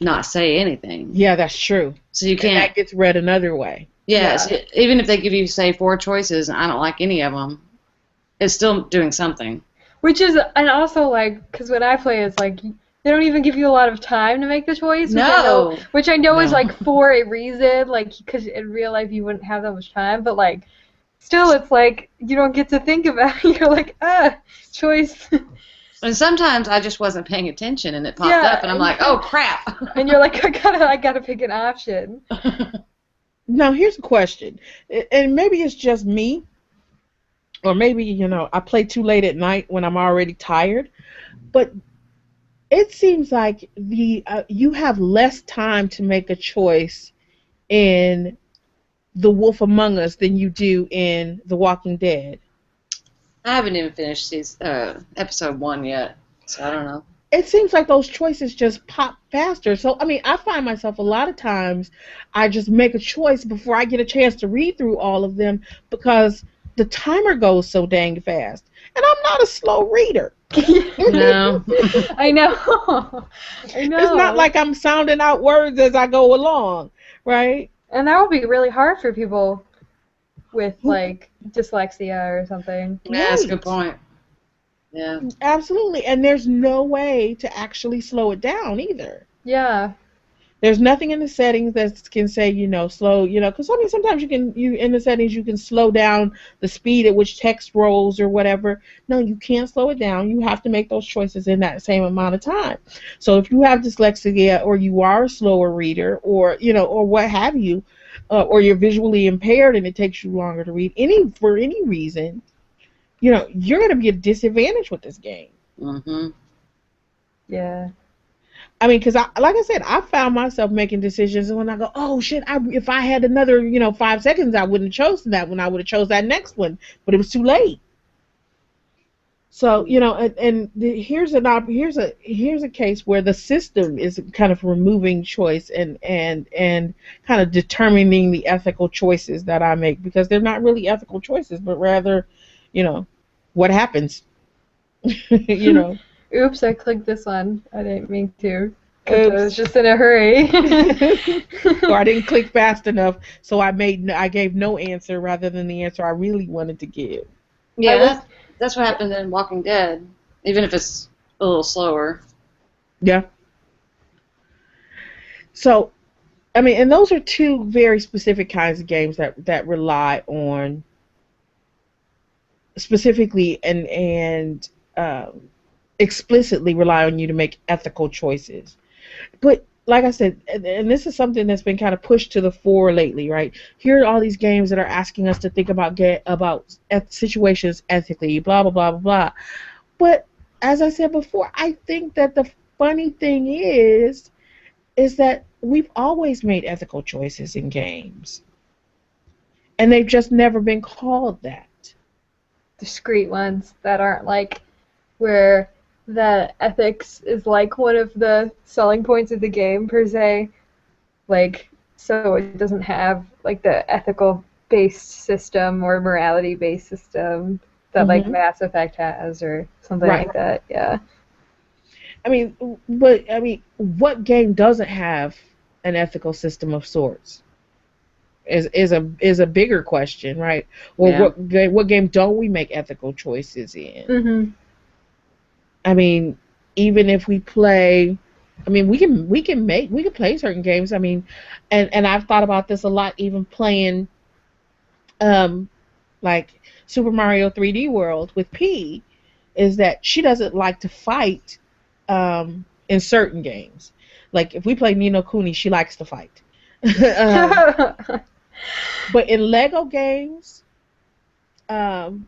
Speaker 2: not say anything.
Speaker 1: Yeah, that's true.
Speaker 2: So you
Speaker 1: And
Speaker 2: can't.
Speaker 1: that gets read another way.
Speaker 2: Yes, even if they give you, say, 4 choices and I don't like any of them, it's still doing something.
Speaker 3: Which is, and also like, because when I play, it's like they don't even give you a lot of time to make the choice.
Speaker 2: No.
Speaker 3: Which I know is
Speaker 2: No.
Speaker 3: like for a reason, like because in real life you wouldn't have that much time, but like still it's like you don't get to think about it. You're like, choice.
Speaker 2: And sometimes I just wasn't paying attention and it popped
Speaker 3: Yeah,
Speaker 2: up and I'm like, oh crap.
Speaker 3: And you're like, I gotta pick an option.
Speaker 1: Now, here's a question, and maybe it's just me, or maybe, I play too late at night when I'm already tired, but it seems like you have less time to make a choice in The Wolf Among Us than you do in The Walking Dead.
Speaker 2: I haven't even finished episode 1 yet, so I don't know.
Speaker 1: It seems like those choices just pop faster. So, I mean, I find myself a lot of times I just make a choice before I get a chance to read through all of them, because the timer goes so dang fast. And I'm not a slow reader.
Speaker 2: No.
Speaker 3: I know. I know.
Speaker 1: It's not like I'm sounding out words as I go along, right?
Speaker 3: And that would be really hard for people with like dyslexia or something.
Speaker 2: Yeah, that's a good
Speaker 1: Right.
Speaker 2: point. Yeah.
Speaker 1: Absolutely. And there's no way to actually slow it down either.
Speaker 3: Yeah.
Speaker 1: There's nothing in the settings that can say, slow, because I mean, sometimes in the settings, you can slow down the speed at which text rolls or whatever. No, you can't slow it down. You have to make those choices in that same amount of time. So if you have dyslexia, or you are a slower reader, or, or what have you, or you're visually impaired and it takes you longer to read, for any reason, you're going to be at a disadvantage with this game.
Speaker 2: Mm-hmm.
Speaker 3: Yeah.
Speaker 1: I mean, because like I said, I found myself making decisions, and when I go, oh shit, if I had another 5 seconds, I wouldn't have chosen that one. I would have chose that next one, but it was too late. So here's a case where the system is kind of removing choice and kind of determining the ethical choices that I make, because they're not really ethical choices, but rather, what happens. You know.
Speaker 3: Oops, I clicked this one. I didn't mean to. Because I
Speaker 1: Oops.
Speaker 3: was just in a hurry.
Speaker 1: Or I didn't click fast enough, so I gave no answer rather than the answer I really wanted to give.
Speaker 2: Yeah,
Speaker 3: was
Speaker 2: that's what happened in Walking Dead, even if it's a little slower.
Speaker 1: Yeah. So, I mean, and those are two very specific kinds of games that rely on specifically and explicitly rely on you to make ethical choices. But like I said, and this is something that's been kind of pushed to the fore lately, right? Here are all these games that are asking us to think about situations ethically, blah blah blah blah blah. But as I said before, I think that the funny thing is that we've always made ethical choices in games, and they've just never been called that.
Speaker 3: Discrete ones that aren't like where the ethics is like one of the selling points of the game per se. Like, so it doesn't have like the ethical based system or morality based system that like
Speaker 1: Mm-hmm.
Speaker 3: Mass Effect has or something
Speaker 1: Right.
Speaker 3: like that. Yeah.
Speaker 1: I mean, what game doesn't have an ethical system of sorts? Is a bigger question, right? Or
Speaker 2: Yeah.
Speaker 1: what game don't we make ethical choices in?
Speaker 3: Mhm.
Speaker 1: I mean, even if we play, I mean, we can play certain games. I mean, and I've thought about this a lot, even playing um like Super Mario 3D World with P, is that she doesn't like to fight in certain games. Like if we play Nino Kuni, she likes to fight. um, but in Lego games, um,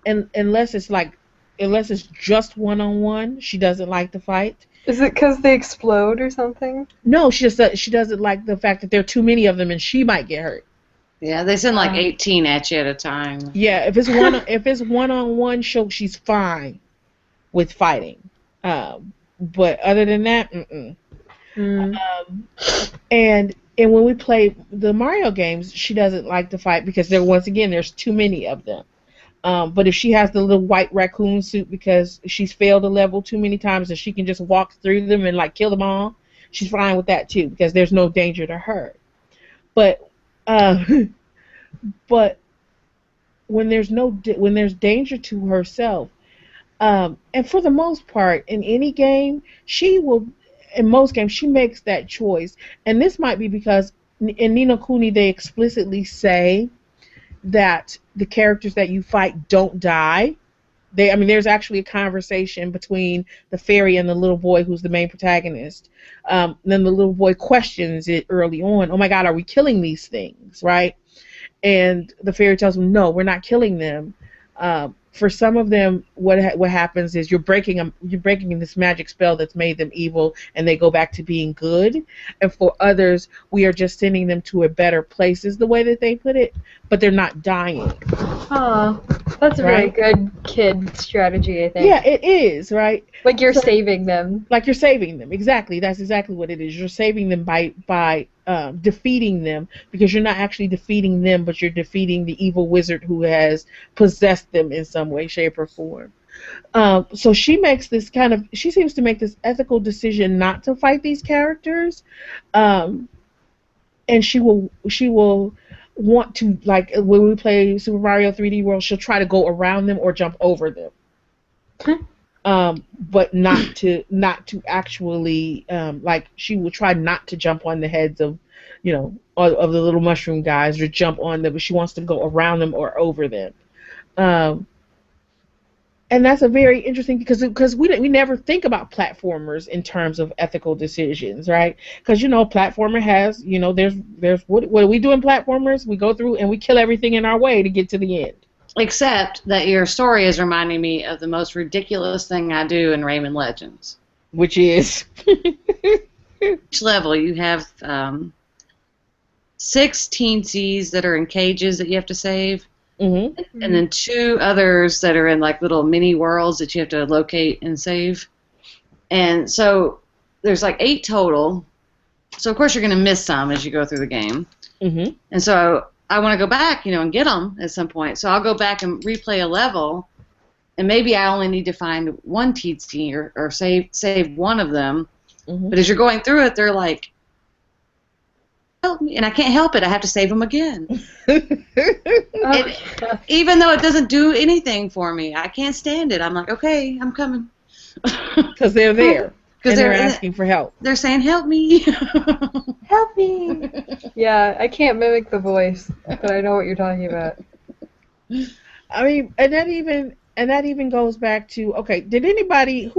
Speaker 1: and unless it's just one on one, she doesn't like to fight.
Speaker 3: Is it because they explode or something?
Speaker 1: No, she doesn't like the fact that there are too many of them and she might get hurt.
Speaker 2: Yeah, they send like
Speaker 3: Um,
Speaker 2: 18 at you at a time.
Speaker 1: Yeah, if it's one on one, she's fine with fighting. But other than that, mm-mm.
Speaker 3: mm.
Speaker 1: Um, and when we play the Mario games, she doesn't like to fight because once again there's too many of them. But if she has the little white raccoon suit because she's failed a level too many times and she can just walk through them and like kill them all, she's fine with that too because there's no danger to her. But uh, but when there's danger to herself, and for the most part in any game, in most games she makes that choice. And this might be because in Nino Kuni they explicitly say that the characters that you fight don't die. I mean, there's actually a conversation between the fairy and the little boy who's the main protagonist. Then the little boy questions it early on. Oh my God, are we killing these things, right? And the fairy tells him, no, we're not killing them. For some of them, what happens is you're breaking this magic spell that's made them evil, and they go back to being good. And for others, we are just sending them to a better place, is the way that they put it. But they're not dying.
Speaker 3: Oh, that's a
Speaker 1: Right?
Speaker 3: very good kid strategy, I think.
Speaker 1: Yeah, it is, right?
Speaker 3: Like you're
Speaker 1: So-
Speaker 3: saving them.
Speaker 1: Like you're saving them. Exactly. That's exactly what it is. You're saving them by defeating them, because you're not actually defeating them, but you're defeating the evil wizard who has possessed them in some way, shape, or form. So she seems to make this ethical decision not to fight these characters, um, and she will want to, like when we play Super Mario 3D World, she'll try to go around them or jump over them. But not to actually, like she will try not to jump on the heads of, of the little mushroom guys, or jump on them, but she wants to go around them or over them. And that's a very interesting, because we never think about platformers in terms of ethical decisions, right? Because platformer has, there's what do we do in platformers? We go through and we kill everything in our way to get to the end.
Speaker 2: Except that your story is reminding me of the most ridiculous thing I do in Rayman Legends.
Speaker 1: Which is
Speaker 2: Each level you have 6 teensies that are in cages that you have to save,
Speaker 1: mm-hmm.
Speaker 2: and then 2 others that are in like little mini worlds that you have to locate and save. And so there's like 8 total. So of course you're going to miss some as you go through the game.
Speaker 1: Mm-hmm.
Speaker 2: And so I want to go back, and get them at some point. So I'll go back and replay a level, and maybe I only need to find one teensy or save one of them.
Speaker 1: Mhm.
Speaker 2: But as you're going through it, they're like, help me, and I can't help it. I have to save them again. Even though it doesn't do anything for me, I can't stand it. I'm like, okay, I'm coming.
Speaker 1: Because they're there.
Speaker 2: Because
Speaker 1: they're asking for help.
Speaker 2: They're saying, help me.
Speaker 3: Help me. Yeah, I can't mimic the voice, but I know what you're talking about.
Speaker 1: I mean, and that even goes back to, okay, did anybody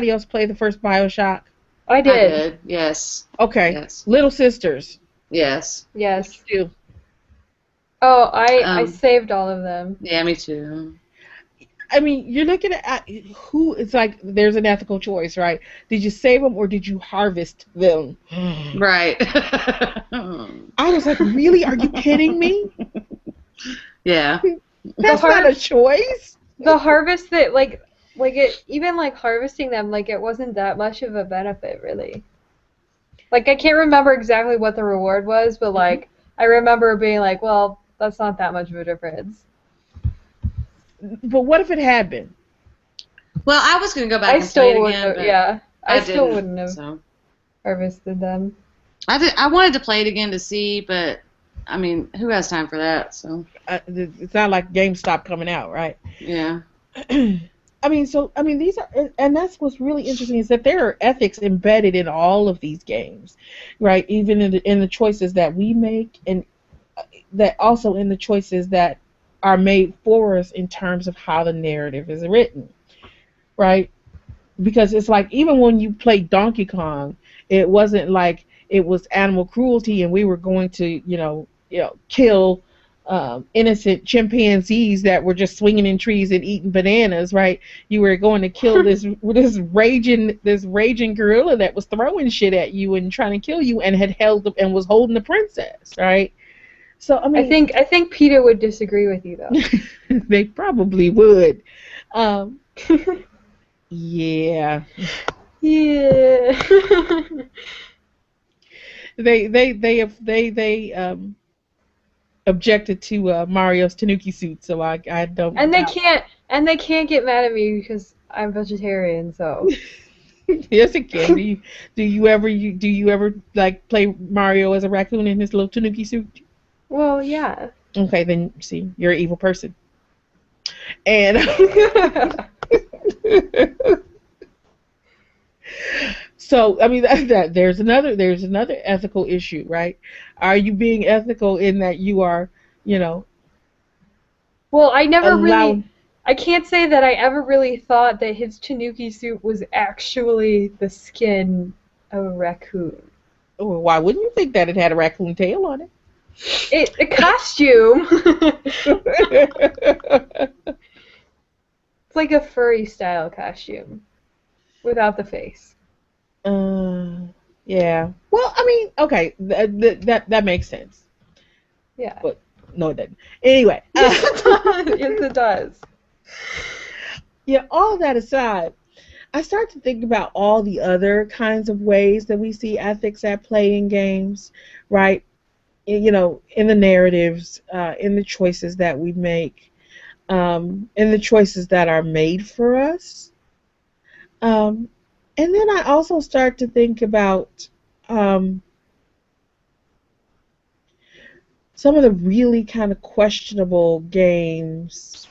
Speaker 1: else play the first BioShock?
Speaker 3: I
Speaker 2: I
Speaker 3: did.
Speaker 2: did, yes.
Speaker 1: Okay.
Speaker 2: Yes.
Speaker 1: Little Sisters.
Speaker 2: Yes.
Speaker 3: Yes.
Speaker 1: Too.
Speaker 3: Oh, I saved all of them.
Speaker 2: Yeah, me too.
Speaker 1: I mean, you're looking at who, it's like there's an ethical choice, right? Did you save them or did you harvest them?
Speaker 2: Right.
Speaker 1: I was like, really? Are you kidding me?
Speaker 2: Yeah.
Speaker 1: That's not a choice.
Speaker 3: The harvest that like it, even like harvesting them, like it wasn't that much of a benefit really. Like I can't remember exactly what the reward was, but like I remember being like, well, that's not that much of a difference.
Speaker 1: But what if it had been?
Speaker 2: Well, I was going to go back
Speaker 3: I
Speaker 2: and
Speaker 3: still
Speaker 2: play it
Speaker 3: wouldn't
Speaker 2: again,
Speaker 3: have,
Speaker 2: but
Speaker 3: yeah. I still
Speaker 2: didn't,
Speaker 3: wouldn't have
Speaker 2: so.
Speaker 3: harvested them.
Speaker 2: I wanted to play it again to see, but I mean, who has time for that? So
Speaker 1: It's not like GameStop coming out, right?
Speaker 2: yeah.
Speaker 1: I mean, these are, and that's what's really interesting is that there are ethics embedded in all of these games, right? Even in the choices that we make, and that also in the choices that are made for us in terms of how the narrative is written, right? Because it's like even when you play Donkey Kong, it wasn't like it was animal cruelty and we were going to, kill innocent chimpanzees that were just swinging in trees and eating bananas, right? You were going to kill this raging gorilla that was throwing shit at you and trying to kill you and had held and was holding the princess, right? So I mean,
Speaker 3: I think PETA would disagree with you though.
Speaker 1: they probably would. Yeah.
Speaker 3: Yeah.
Speaker 1: They objected to Mario's Tanuki suit, so I don't.
Speaker 3: And they can't get mad at me because I'm vegetarian, so.
Speaker 1: Yes, it can. Do you ever like play Mario as a raccoon in his little Tanuki suit?
Speaker 3: Well, yeah.
Speaker 1: Okay, then see, you're an evil person. And so I mean that there's another ethical issue, right? Are you being ethical in that you are,
Speaker 3: Well, I can't say that I ever really thought that his Tanuki suit was actually the skin of a raccoon.
Speaker 1: Well, why wouldn't you think that it had a raccoon tail on it?
Speaker 3: A costume. It's like a furry style costume without the face.
Speaker 1: Yeah. Well, I mean, okay, that makes sense.
Speaker 3: Yeah.
Speaker 1: But no, it doesn't. Anyway.
Speaker 3: Yes, it does.
Speaker 1: Yeah. All that aside, I start to think about all the other kinds of ways that we see ethics at play in games, right? In the narratives, in the choices that we make, in the choices that are made for us. And then I also start to think about some of the really kind of questionable games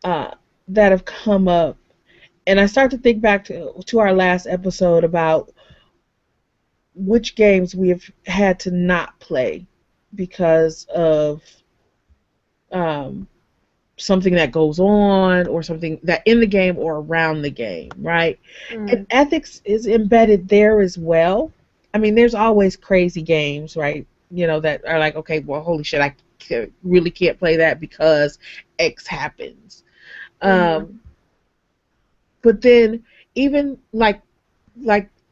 Speaker 1: that have come up. And I start to think back to our last episode about which games we have had to not play because of something that goes on or something that in the game or around the game, right? And ethics is embedded there as well. I mean, there's always crazy games, right? That are like, okay, well, holy shit, I really can't play that because X happens. But then even like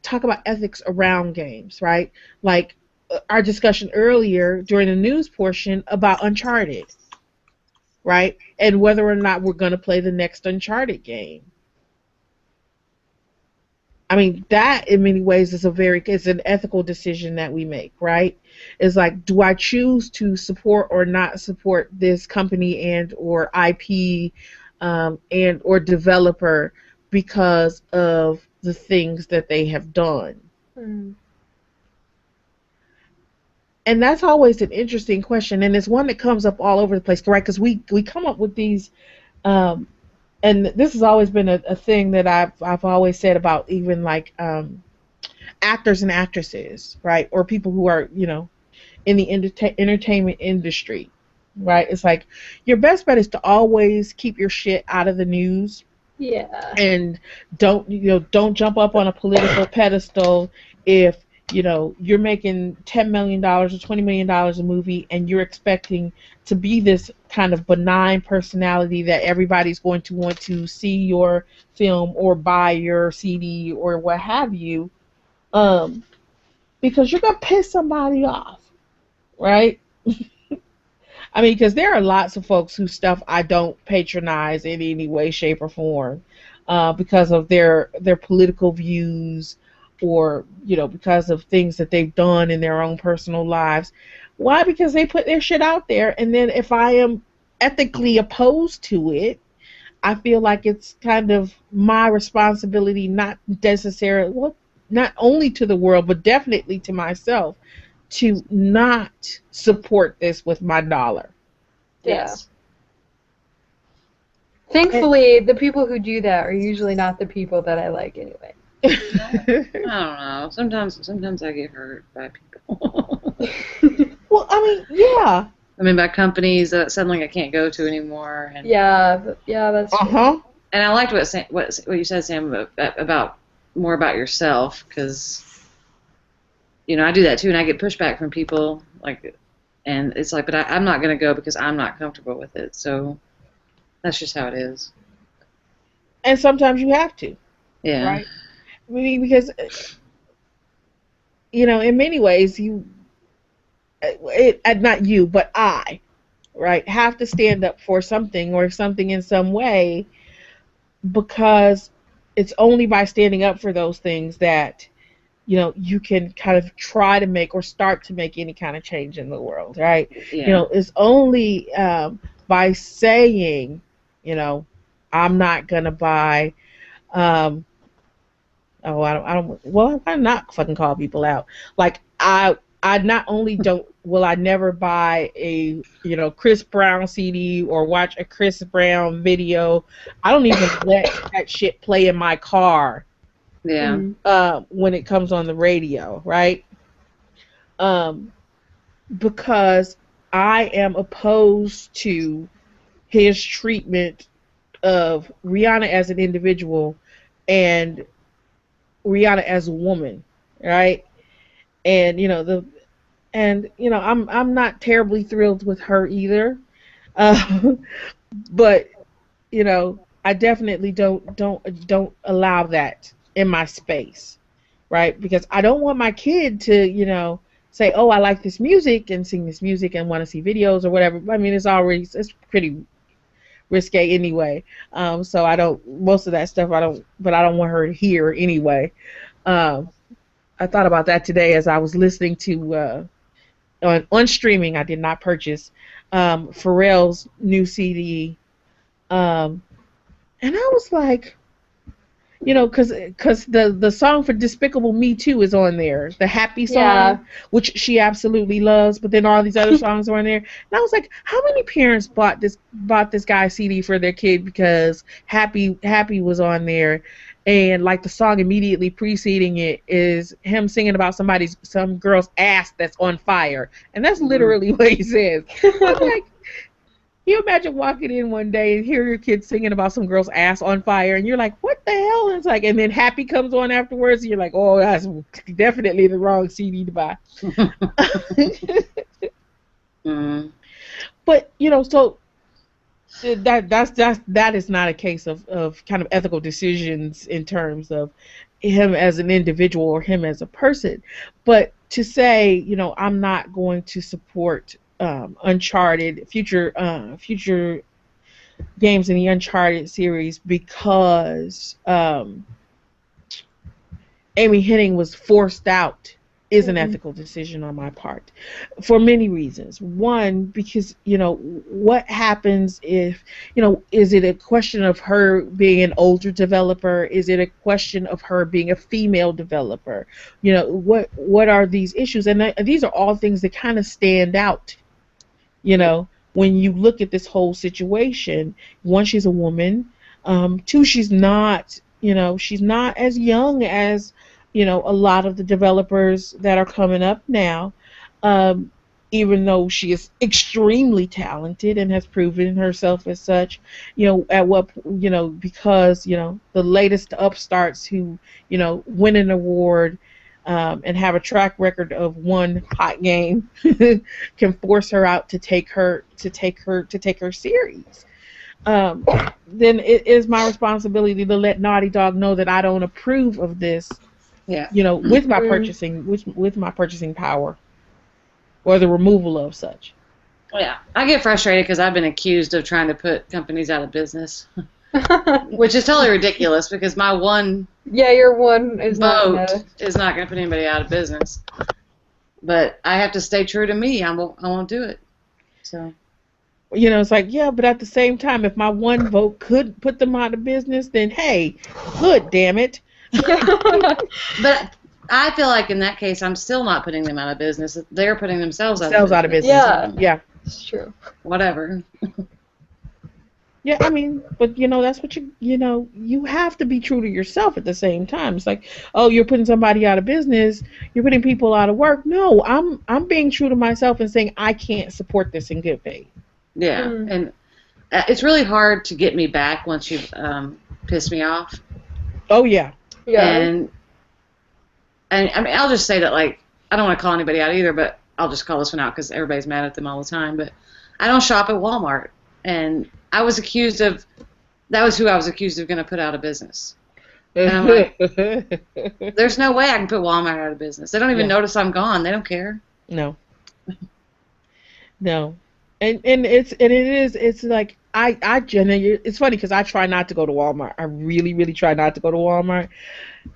Speaker 1: talk about ethics around games, right? Like our discussion earlier during the news portion about Uncharted, right? And whether or not we're going to play the next Uncharted game. I mean, that in many ways is it's an ethical decision that we make, right? It's like, do I choose to support or not support this company and or IP and or developer because of the things that they have done.
Speaker 3: Mm.
Speaker 1: And that's always an interesting question, and it's one that comes up all over the place, right? Because we come up with these, um, and this has always been a thing that I've always said about even like actors and actresses, right, or people who are in the entertainment industry, right? It's like your best bet is to always keep your shit out of the news
Speaker 3: Yeah.
Speaker 1: and don't jump up on a political pedestal if you're making $10 million or $20 million a movie and you're expecting to be this kind of benign personality that everybody's going to want to see your film or buy your CD or what have you, um, because you're gonna piss somebody off, right? I mean, because there are lots of folks whose stuff I don't patronize in any way, shape, or form, because of their political views, or because of things that they've done in their own personal lives. Why? Because they put their shit out there, and then if I am ethically opposed to it, I feel like it's kind of my responsibility, not necessarily, well, not only to the world, but definitely to myself, to not support this with my dollar.
Speaker 3: Yeah.
Speaker 2: Yes.
Speaker 3: Thankfully, the people who do that are usually not the people that I like anyway.
Speaker 2: I don't know. Sometimes I get hurt by people.
Speaker 1: Well, I mean, yeah.
Speaker 2: I mean, by companies that suddenly I can't go to anymore. And
Speaker 3: Yeah, that's true.
Speaker 1: Uh-huh.
Speaker 2: and I liked what you said, Sam, about more about yourself, because I do that too, and I get pushback from people like, and it's like, but I'm not going to go because I'm not comfortable with it. So that's just how it is.
Speaker 1: And sometimes you have to,
Speaker 2: Yeah.
Speaker 1: right? I mean, because in many ways not you, but I, right, have to stand up for something or something in some way, because it's only by standing up for those things that you can kind of try to make or start to make any kind of change in the world, right?
Speaker 2: Yeah.
Speaker 1: It's only by saying, I'm not gonna buy. Oh, I don't. Well, I'm not fucking call people out. Like I not only don't will I never buy a Chris Brown CD or watch a Chris Brown video. I don't even let that shit play in my car
Speaker 2: Yeah.
Speaker 1: when it comes on the radio, right? Um, because I am opposed to his treatment of Rihanna as an individual and Rihanna as a woman, right? And I'm not terribly thrilled with her either, uh, but I definitely don't allow that in my space, right? Because I don't want my kid to say, oh, I like this music and sing this music and want to see videos or whatever. I mean, it's pretty risque anyway. So I don't, most of that stuff but I don't want her to hear anyway. Um, I thought about that today as I was listening to on streaming. I did not purchase Pharrell's new CD, um, and I was like, because the song for Despicable Me 2 is on there, the happy song,
Speaker 3: Yeah.
Speaker 1: which she absolutely loves, but then all these other songs are on there, and I was like, how many parents bought this guy's CD for their kid because happy was on there, and like the song immediately preceding it is him singing about some girl's ass that's on fire, and that's literally what he says. I'm like, you imagine walking in one day and hear your kid singing about some girl's ass on fire, and you're like, what the hell? And it's like, and then Happy comes on afterwards, and you're like, oh, that's definitely the wrong CD to buy.
Speaker 2: Mm.
Speaker 1: But so that is not a case of kind of ethical decisions in terms of him as an individual or him as a person. But to say, I'm not going to support Uncharted future games in the Uncharted series because Amy Hennig was forced out is an ethical decision on my part for many reasons. One, because, what happens if, is it a question of her being an older developer? Is it a question of her being a female developer? What are these issues? And these are all things that kind of stand out, when you look at this whole situation. One, she's a woman. Two, she's not as young as, a lot of the developers that are coming up now, even though she is extremely talented and has proven herself as such, because, the latest upstarts who, win an award, and have a track record of one hot game can force her out to take her series. Then it is my responsibility to let Naughty Dog know that I don't approve of this.
Speaker 2: Yeah.
Speaker 1: With my purchasing power, or the removal of such.
Speaker 2: Yeah, I get frustrated because I've been accused of trying to put companies out of business, which is totally ridiculous because my one
Speaker 3: your one is
Speaker 2: vote is not going to put anybody out of business. But I have to stay true to me. I won't do it. So.
Speaker 1: It's like, yeah, but at the same time, if my one vote could put them out of business, then hey, good, damn it.
Speaker 2: But I feel like in that case, I'm still not putting them out of business. They're putting themselves out of business.
Speaker 1: Yeah,
Speaker 3: it's true.
Speaker 2: Whatever.
Speaker 1: Yeah, I mean, but that's what you have to be true to yourself at the same time. It's like, oh, you're putting somebody out of business, you're putting people out of work. No, I'm being true to myself and saying I can't support this in good faith.
Speaker 2: Yeah, and it's really hard to get me back once you've pissed me off.
Speaker 1: Oh yeah.
Speaker 3: Yeah.
Speaker 2: And I mean, I'll just say that, like, I don't want to call anybody out either, but I'll just call this one out because everybody's mad at them all the time. But I don't shop at Walmart, and that was who I was accused of going to put out of business. And I'm like, there's no way I can put Walmart out of business. They don't even notice I'm gone. They don't care.
Speaker 1: No. No. And it's like I genuinely, it's funny because I try not to go to Walmart. I really, really try not to go to Walmart.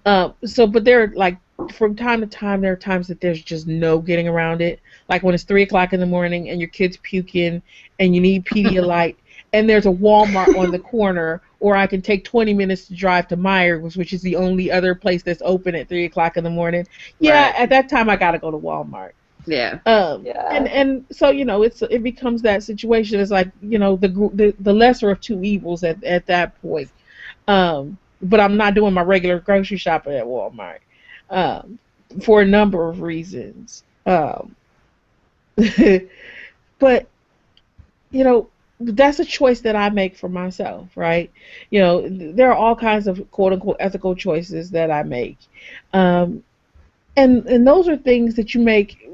Speaker 1: But there are, like, from time to time, there are times that there's just no getting around it. Like when it's 3:00 in the morning and your kid's puking and you need Pedialyte and there's a Walmart on the corner, or I can take 20 minutes to drive to Myers, which is the only other place that's open at 3:00 in the morning. Yeah, right. At that time I gotta go to Walmart.
Speaker 2: Yeah.
Speaker 1: And so it becomes that situation. It's like the lesser of two evils at that point. But I'm not doing my regular grocery shopping at Walmart for a number of reasons. But that's a choice that I make for myself, right? There are all kinds of quote unquote ethical choices that I make. And those are things that you make,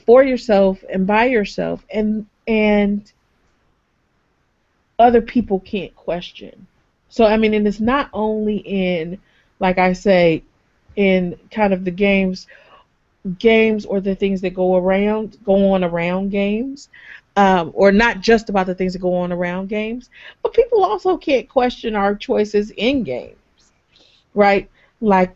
Speaker 1: for yourself and by yourself, and other people can't question. So, I mean, and it's not only in, like I say, in kind of the games or the things that go on around games, or not just about the things that go on around games, but people also can't question our choices in games, right? Like,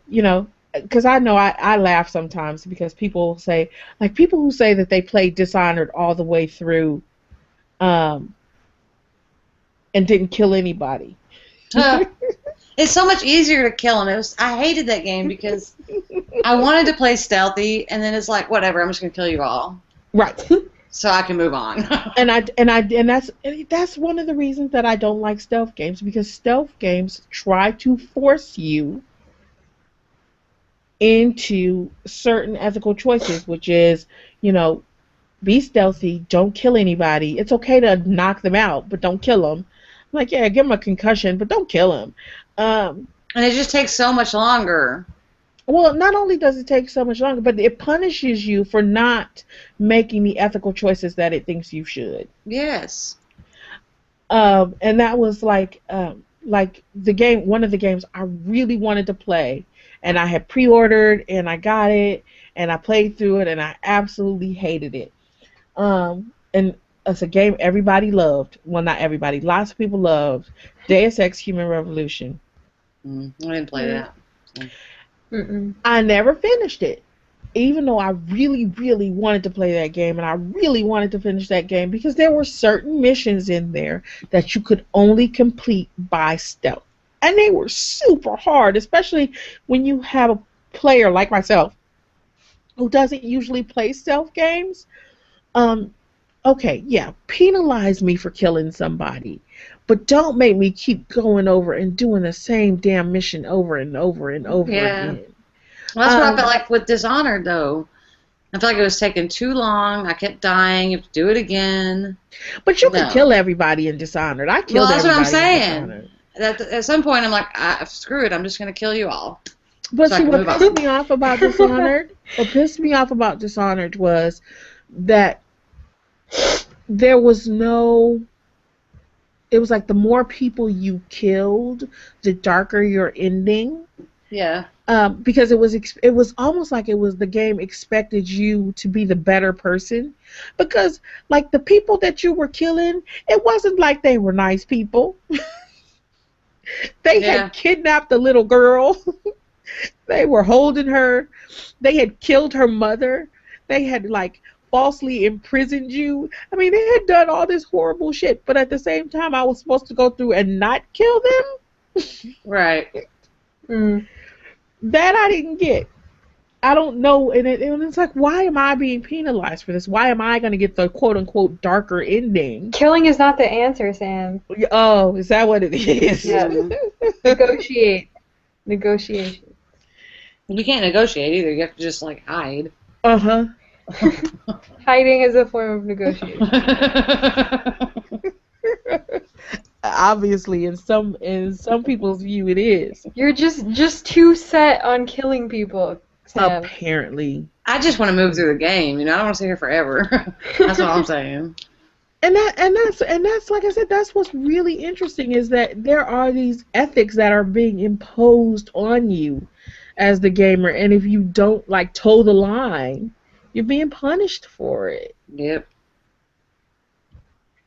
Speaker 1: because I know I laugh sometimes because people say, like, people who say that they played Dishonored all the way through and didn't kill anybody.
Speaker 2: It's so much easier to kill them. I hated that game because I wanted to play stealthy, and then it's like, whatever, I'm just going to kill you all.
Speaker 1: Right.
Speaker 2: So I can move on.
Speaker 1: and that's one of the reasons that I don't like stealth games, because stealth games try to force you into certain ethical choices, which is, be stealthy, don't kill anybody. It's okay to knock them out, but don't kill them. I'm like, yeah, give them a concussion, but don't kill them.
Speaker 2: And it just takes so much longer.
Speaker 1: Well, not only does it take so much longer, but it punishes you for not making the ethical choices that it thinks you should.
Speaker 2: Yes.
Speaker 1: And that was like the game, one of the games I really wanted to play, and I had pre-ordered, and I got it, and I played through it, and I absolutely hated it. And it's a game everybody loved. Well, not everybody. Lots of people loved. Deus Ex Human Revolution.
Speaker 2: I didn't play that. So.
Speaker 1: I never finished it. even though I really, really wanted to play that game and I really wanted to finish that game, because there were certain missions in there that you could only complete by stealth. And they were super hard, especially when you have a player like myself who doesn't usually play stealth games. Um, okay, yeah, penalize me for killing somebody, but don't make me keep going over and doing the same damn mission over and over and over
Speaker 2: Yeah.
Speaker 1: again.
Speaker 2: Well, that's what I felt like with Dishonored, though. I felt like it was taking too long. I kept dying. You have to do it again.
Speaker 1: But you could
Speaker 2: No.
Speaker 1: kill everybody in Dishonored. I
Speaker 2: Well,
Speaker 1: killed
Speaker 2: that's what I'm
Speaker 1: everybody in
Speaker 2: saying.
Speaker 1: Dishonored.
Speaker 2: At some point, I'm like, screw it. I'm just going to kill you all.
Speaker 1: But
Speaker 2: So I
Speaker 1: see,
Speaker 2: can
Speaker 1: what
Speaker 2: move on.
Speaker 1: pissed me off about Dishonored was that there was no. It was like the more people you killed, the darker your ending.
Speaker 2: Yeah.
Speaker 1: Because it was almost like it was the game expected you to be the better person, because like the people that you were killing, it wasn't like they were nice people. They had kidnapped the little girl. They were holding her. They had killed her mother. They had like falsely imprisoned you. I mean, they had done all this horrible shit, but at the same time I was supposed to go through and not kill them.
Speaker 2: Right.
Speaker 1: That I didn't get. I don't know, and it's like, why am I being penalized for this? Why am I going to get the quote-unquote darker ending?
Speaker 3: Killing is not the answer, Sam.
Speaker 1: Oh, is that what it is?
Speaker 3: Yeah. Negotiation.
Speaker 2: You can't negotiate either. You have to just, like, hide.
Speaker 1: Uh-huh.
Speaker 3: Hiding is a form of negotiation.
Speaker 1: Obviously, in some people's view, it is.
Speaker 3: You're just too set on killing people, Sam.
Speaker 1: Apparently.
Speaker 2: I just want to move through the game. You know, I don't want to stay here forever. That's what I'm saying.
Speaker 1: And that's like I said, that's what's really interesting, is that there are these ethics that are being imposed on you as the gamer, and if you don't like toe the line, you're being punished for it.
Speaker 2: Yep.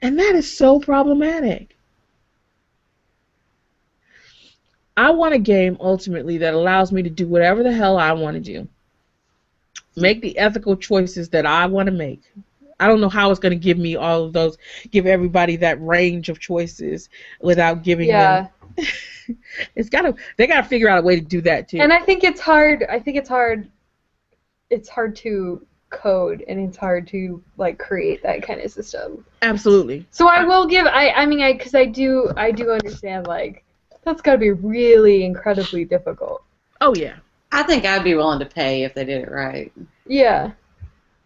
Speaker 1: And that is so problematic. I want a game ultimately that allows me to do whatever the hell I want to do. Make the ethical choices that I want to make. I don't know how it's going to give me all of those, give everybody that range of choices without giving them. They got to figure out a way to do that too.
Speaker 3: And I think it's hard. It's hard to code, and it's hard to like create that kind of system.
Speaker 1: Absolutely.
Speaker 3: So I will give. Because I do understand, like, that's got to be really incredibly difficult.
Speaker 1: Oh yeah.
Speaker 2: I think I'd be willing to pay if they did it right.
Speaker 3: Yeah.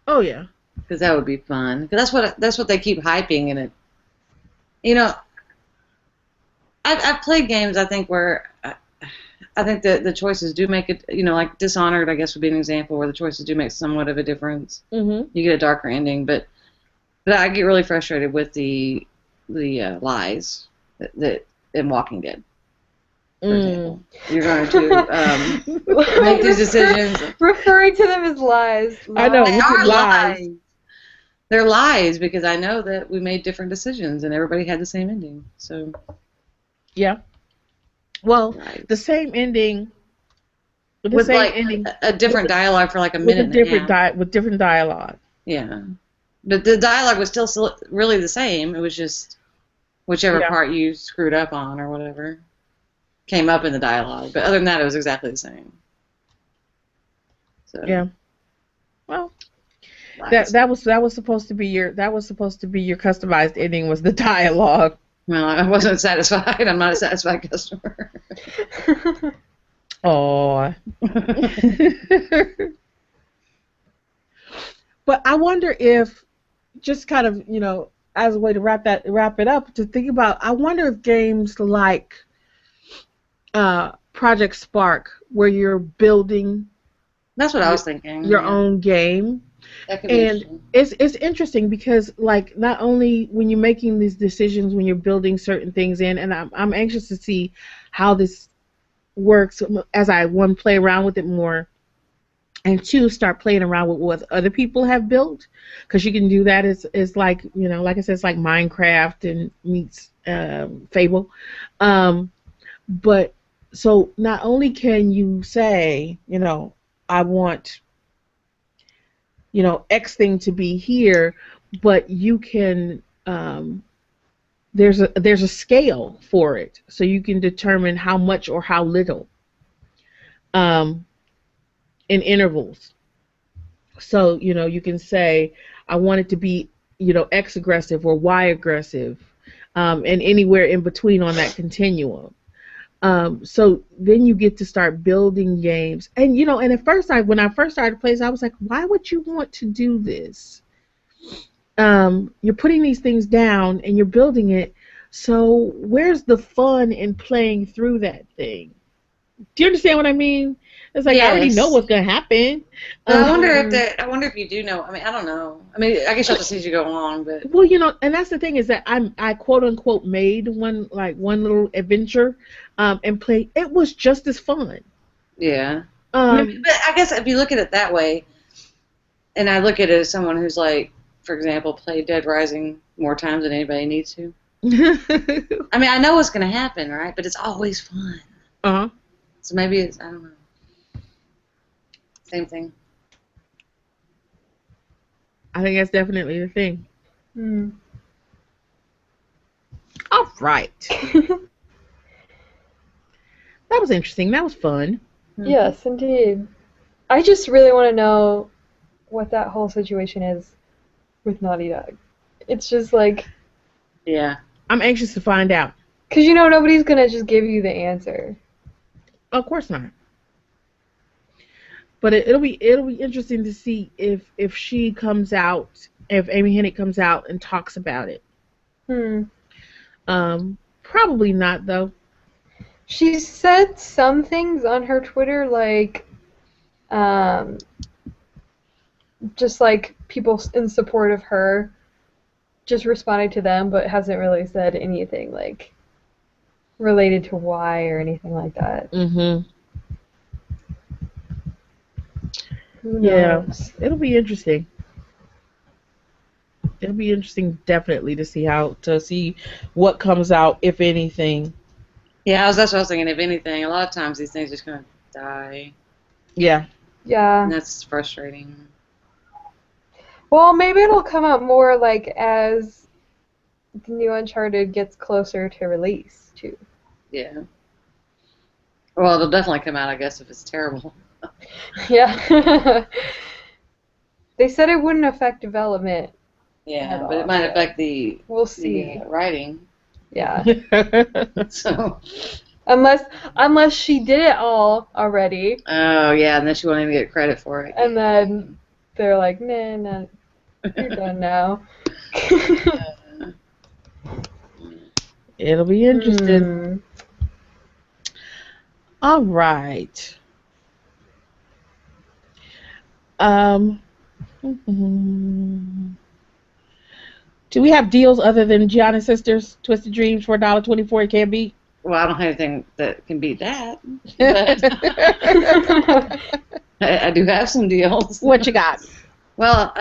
Speaker 1: Oh yeah.
Speaker 2: Because that would be fun. Because that's what they keep hyping in it. You know, I've played games, I think, where I think that the choices do make it, you know, like Dishonored, I guess, would be an example where the choices do make somewhat of a difference.
Speaker 1: Mm-hmm.
Speaker 2: You get a darker ending, but I get really frustrated with the lies that in Walking Dead. For example, you're going to make these decisions.
Speaker 3: Referring to them as lies.
Speaker 1: I know.
Speaker 2: They are
Speaker 1: lies.
Speaker 2: lies. They're lies because I know that we made different decisions and everybody had the same ending. So.
Speaker 1: Yeah. Well,
Speaker 2: Right.
Speaker 1: the same ending.
Speaker 2: With same like ending, a different dialogue for like a minute and a half.
Speaker 1: With different dialogue.
Speaker 2: Yeah. But the dialogue was still really the same. It was just whichever part you screwed up on or whatever came up in the dialogue. But other than that, it was exactly the same. So.
Speaker 1: Yeah. Well, that was supposed to be your customized ending, was the dialogue.
Speaker 2: Well, I wasn't satisfied. I'm not a satisfied customer.
Speaker 1: Oh. But I wonder if, just kind of, you know, as a way to wrap it up, to think about, I wonder if games like Project Spark, where you're building.
Speaker 2: That's what I was thinking.
Speaker 1: Your own game.
Speaker 2: That could be
Speaker 1: and it's interesting because, like, not only when you're making these decisions, when you're building certain things in, and I'm anxious to see how this works as I, one, play around with it more, and two, start playing around with what other people have built, because you can do that. It's like, you know, like I said, it's like Minecraft and meets Fable. But so not only can you say, you know, I want X thing to be here, but you can there's a scale for it, so you can determine how much or how little um, in intervals. So you can say I want it to be X aggressive or Y aggressive, and anywhere in between on that continuum. So then you get to start building games, and at first when I first started playing, I was like, why would you want to do this? You're putting these things down and you're building it. So where's the fun in playing through that thing? Do you understand what I mean? It's like I already know
Speaker 2: Yes.
Speaker 1: what's gonna happen.
Speaker 2: But I wonder if I wonder if you do know. I mean, I don't know. I mean, I guess you have to see as you go along, but
Speaker 1: Well, and that's the thing is that I quote unquote made one little adventure, and play. It was just as fun.
Speaker 2: yeah. I mean, but I guess if you look at it that way, and I look at it as someone who's like, for example, played Dead Rising more times than anybody needs to. I mean, I know what's going to happen, right? But it's always fun.
Speaker 1: Uh-huh.
Speaker 2: So maybe it's, I don't know. Same thing.
Speaker 1: I think that's definitely the thing.
Speaker 3: Hmm.
Speaker 1: All right. That was interesting. That was fun.
Speaker 3: Yes, indeed. I just really want to know what that whole situation is with Naughty Dog. It's just like,
Speaker 2: Yeah.
Speaker 1: I'm anxious to find out.
Speaker 3: because nobody's going to just give you the answer.
Speaker 1: Of course not. But it'll be interesting to see if she comes out, if Amy Hennig comes out and talks about it. Probably not though.
Speaker 3: She said some things on her Twitter, like, just like people in support of her, just responding to them, but hasn't really said anything like related to why or anything like that.
Speaker 1: Mm-hmm.
Speaker 3: Who
Speaker 1: Yeah,
Speaker 3: knows?
Speaker 1: it'll be interesting. It'll be interesting, definitely, to see what comes out, if anything.
Speaker 2: Yeah, that's what I was thinking. If anything, a lot of times these things just kind of die.
Speaker 1: Yeah.
Speaker 3: Yeah.
Speaker 2: And that's frustrating.
Speaker 3: Well, maybe it'll come out more like as the new Uncharted gets closer to release, too.
Speaker 2: Yeah. Well, it'll definitely come out, I guess, if it's terrible.
Speaker 3: Yeah. They said it wouldn't affect development.
Speaker 2: Yeah, but it might affect the
Speaker 3: We'll see.
Speaker 2: writing.
Speaker 3: Yeah.
Speaker 2: So.
Speaker 3: Unless she did it all already.
Speaker 2: Oh yeah, and then she won't even get credit for it.
Speaker 3: And then they're like, nah, you're done now.
Speaker 1: It'll be interesting. All right. Do we have deals other than Gianna Sisters, Twisted Dreams for $1.24 it can't beat?
Speaker 2: Well, I don't have anything that can beat that. But I do have some deals.
Speaker 1: What you got?
Speaker 2: Well,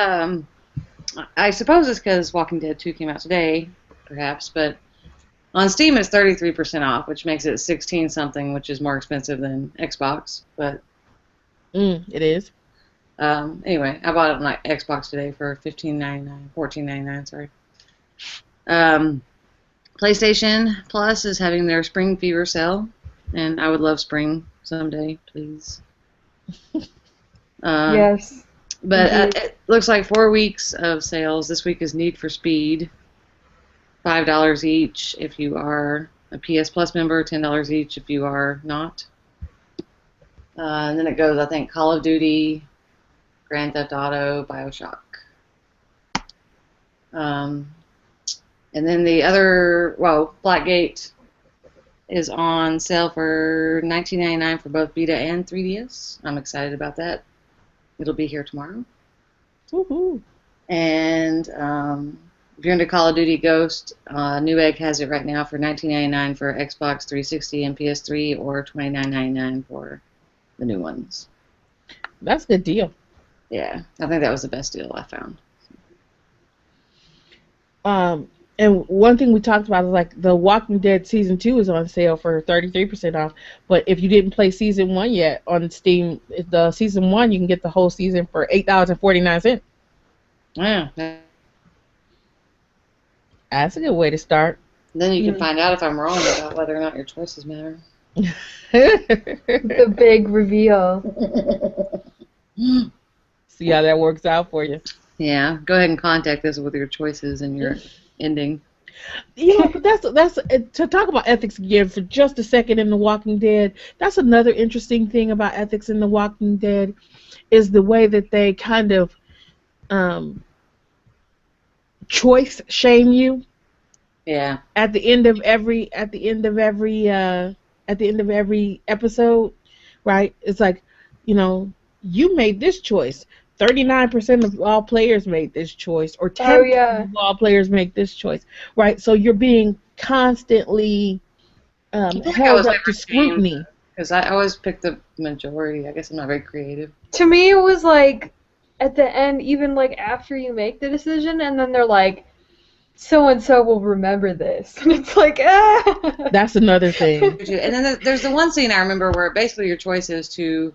Speaker 2: I suppose it's because Walking Dead 2 came out today, perhaps, but on Steam it's 33% off, which makes it 16 something, which is more expensive than Xbox. But
Speaker 1: it is.
Speaker 2: Anyway, I bought it on Xbox today for $14.99, sorry. PlayStation Plus is having their Spring Fever sale, and I would love spring someday, please.
Speaker 3: Yes.
Speaker 2: But it looks like 4 weeks of sales. This week is Need for Speed, $5 each if you are a PS Plus member, $10 each if you are not. And then it goes, I think, Call of Duty, Grand Theft Auto, BioShock. And then the other, Blackgate is on sale for $19.99 for both Vita and 3DS. I'm excited about that. It'll be here tomorrow.
Speaker 1: Woohoo!
Speaker 2: And if you're into Call of Duty Ghost, Newegg has it right now for $19.99 for Xbox 360 and PS3, or $29.99 for the new ones.
Speaker 1: That's a good deal.
Speaker 2: Yeah, I think that was the best deal I found.
Speaker 1: And one thing we talked about is like The Walking Dead season 2 is on sale for 33% off. But if you didn't play season 1 yet on Steam, the season 1 you can get the whole season for $8.49.
Speaker 2: Yeah.
Speaker 1: That's a good way to start.
Speaker 2: Then you can find out if I'm wrong about whether or not your choices matter.
Speaker 3: The big reveal.
Speaker 1: See how that works out for you.
Speaker 2: Yeah. Go ahead and contact us with your choices and your ending.
Speaker 1: You know, but that's to talk about ethics again for just a second in The Walking Dead. That's another interesting thing about ethics in The Walking Dead is the way that they kind of choice shame you.
Speaker 2: Yeah.
Speaker 1: At the end of every episode, right? It's like, you know, you made this choice. 39% of all players made this choice, or 10% of all players make this choice, right? So you're being constantly held up to scrutiny.
Speaker 2: Because I always pick the majority. I guess I'm not very creative.
Speaker 3: To me, it was like, at the end, even like after you make the decision, and then they're like, so-and-so will remember this. And it's like, ah!
Speaker 1: That's another thing.
Speaker 2: And then there's the one scene I remember where basically your choice is to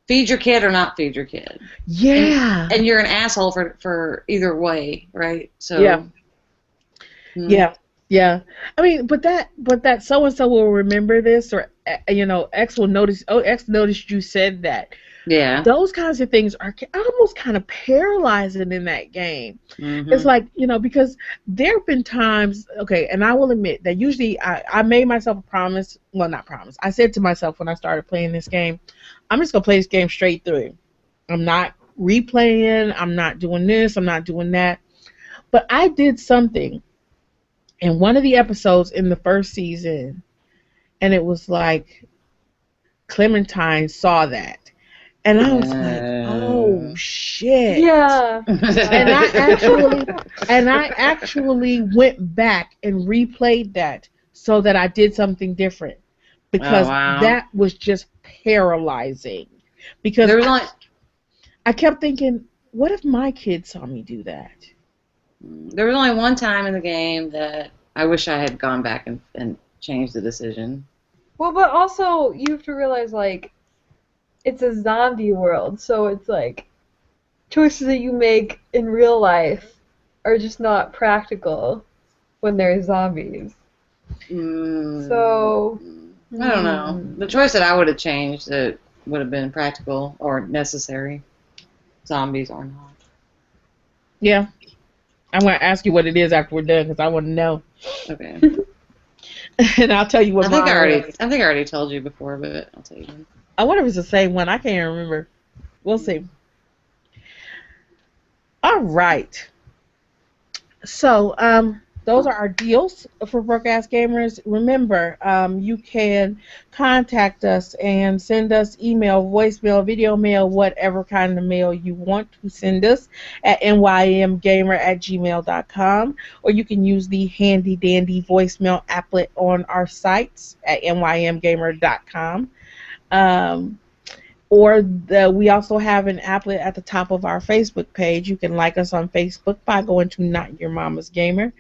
Speaker 2: feed your kid or not feed your kid.
Speaker 1: Yeah.
Speaker 2: And you're an asshole for either way, right? So.
Speaker 1: Yeah. Yeah. I mean, but that so-and-so will remember this, or, you know, X will notice, X noticed you said that.
Speaker 2: Yeah.
Speaker 1: Those kinds of things are almost kind of paralyzing in that game.
Speaker 2: Mm-hmm.
Speaker 1: It's like, you know, because there have been times, okay, and I will admit that usually I made myself a promise. Well, not promise. I said to myself when I started playing this game, I'm just going to play this game straight through. I'm not replaying. I'm not doing this. I'm not doing that. But I did something in one of the episodes in the first season, and it was like Clementine saw that. And I was like, oh shit.
Speaker 3: Yeah.
Speaker 1: And I actually went back and replayed that so that I did something different. Because that was just paralyzing. Because I kept thinking, what if my kids saw me do that?
Speaker 2: There was only one time in the game that I wish I had gone back and changed the decision.
Speaker 3: Well, but also you have to realize, like, it's a zombie world, so it's like choices that you make in real life are just not practical when there's zombies. So
Speaker 2: I don't know. The choice that I would have changed that would have been practical or necessary. Zombies are not.
Speaker 1: Yeah. I'm going to ask you what it is after we're done because I want to know.
Speaker 2: Okay.
Speaker 1: And I'll tell you what
Speaker 2: I think I already told you before, but I'll tell you again.
Speaker 1: I wonder if it's the same one. I can't remember. We'll see. All right. So, those are our deals for Broadcast Gamers. Remember, you can contact us and send us email, voicemail, video mail, whatever kind of mail you want to send us at nymgamer@gmail.com, or you can use the handy dandy voicemail applet on our sites at nymgamer.com. We also have an applet at the top of our Facebook page. You can like us on Facebook by going to Not Your Mama's Gamer,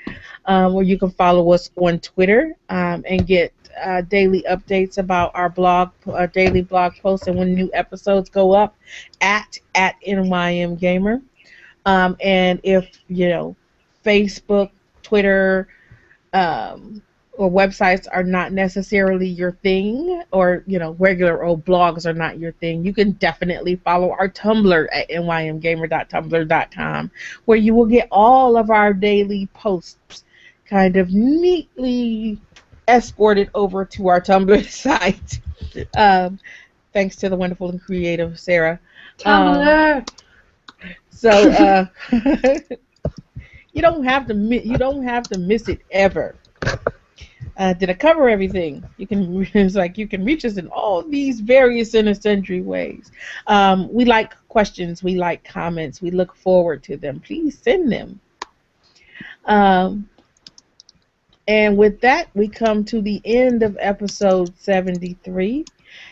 Speaker 1: or you can follow us on Twitter and get daily updates about our daily blog posts and when new episodes go up at NYM Gamer. And if Facebook, Twitter, or websites are not necessarily your thing, or regular old blogs are not your thing, you can definitely follow our Tumblr at nymgamer.tumblr.com, where you will get all of our daily posts kind of neatly escorted over to our Tumblr site. Thanks to the wonderful and creative Sarah.
Speaker 3: Tumblr.
Speaker 1: You don't have to miss it ever. Did I cover everything? You can reach us in all these various and sundry ways. We like questions. We like comments. We look forward to them. Please send them. And with that, we come to the end of episode 73.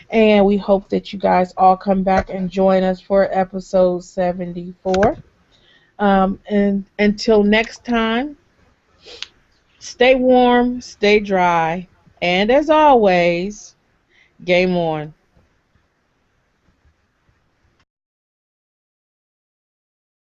Speaker 1: And we hope that you guys all come back and join us for episode 74. And until next time, Stay warm, stay dry, and as always, game on.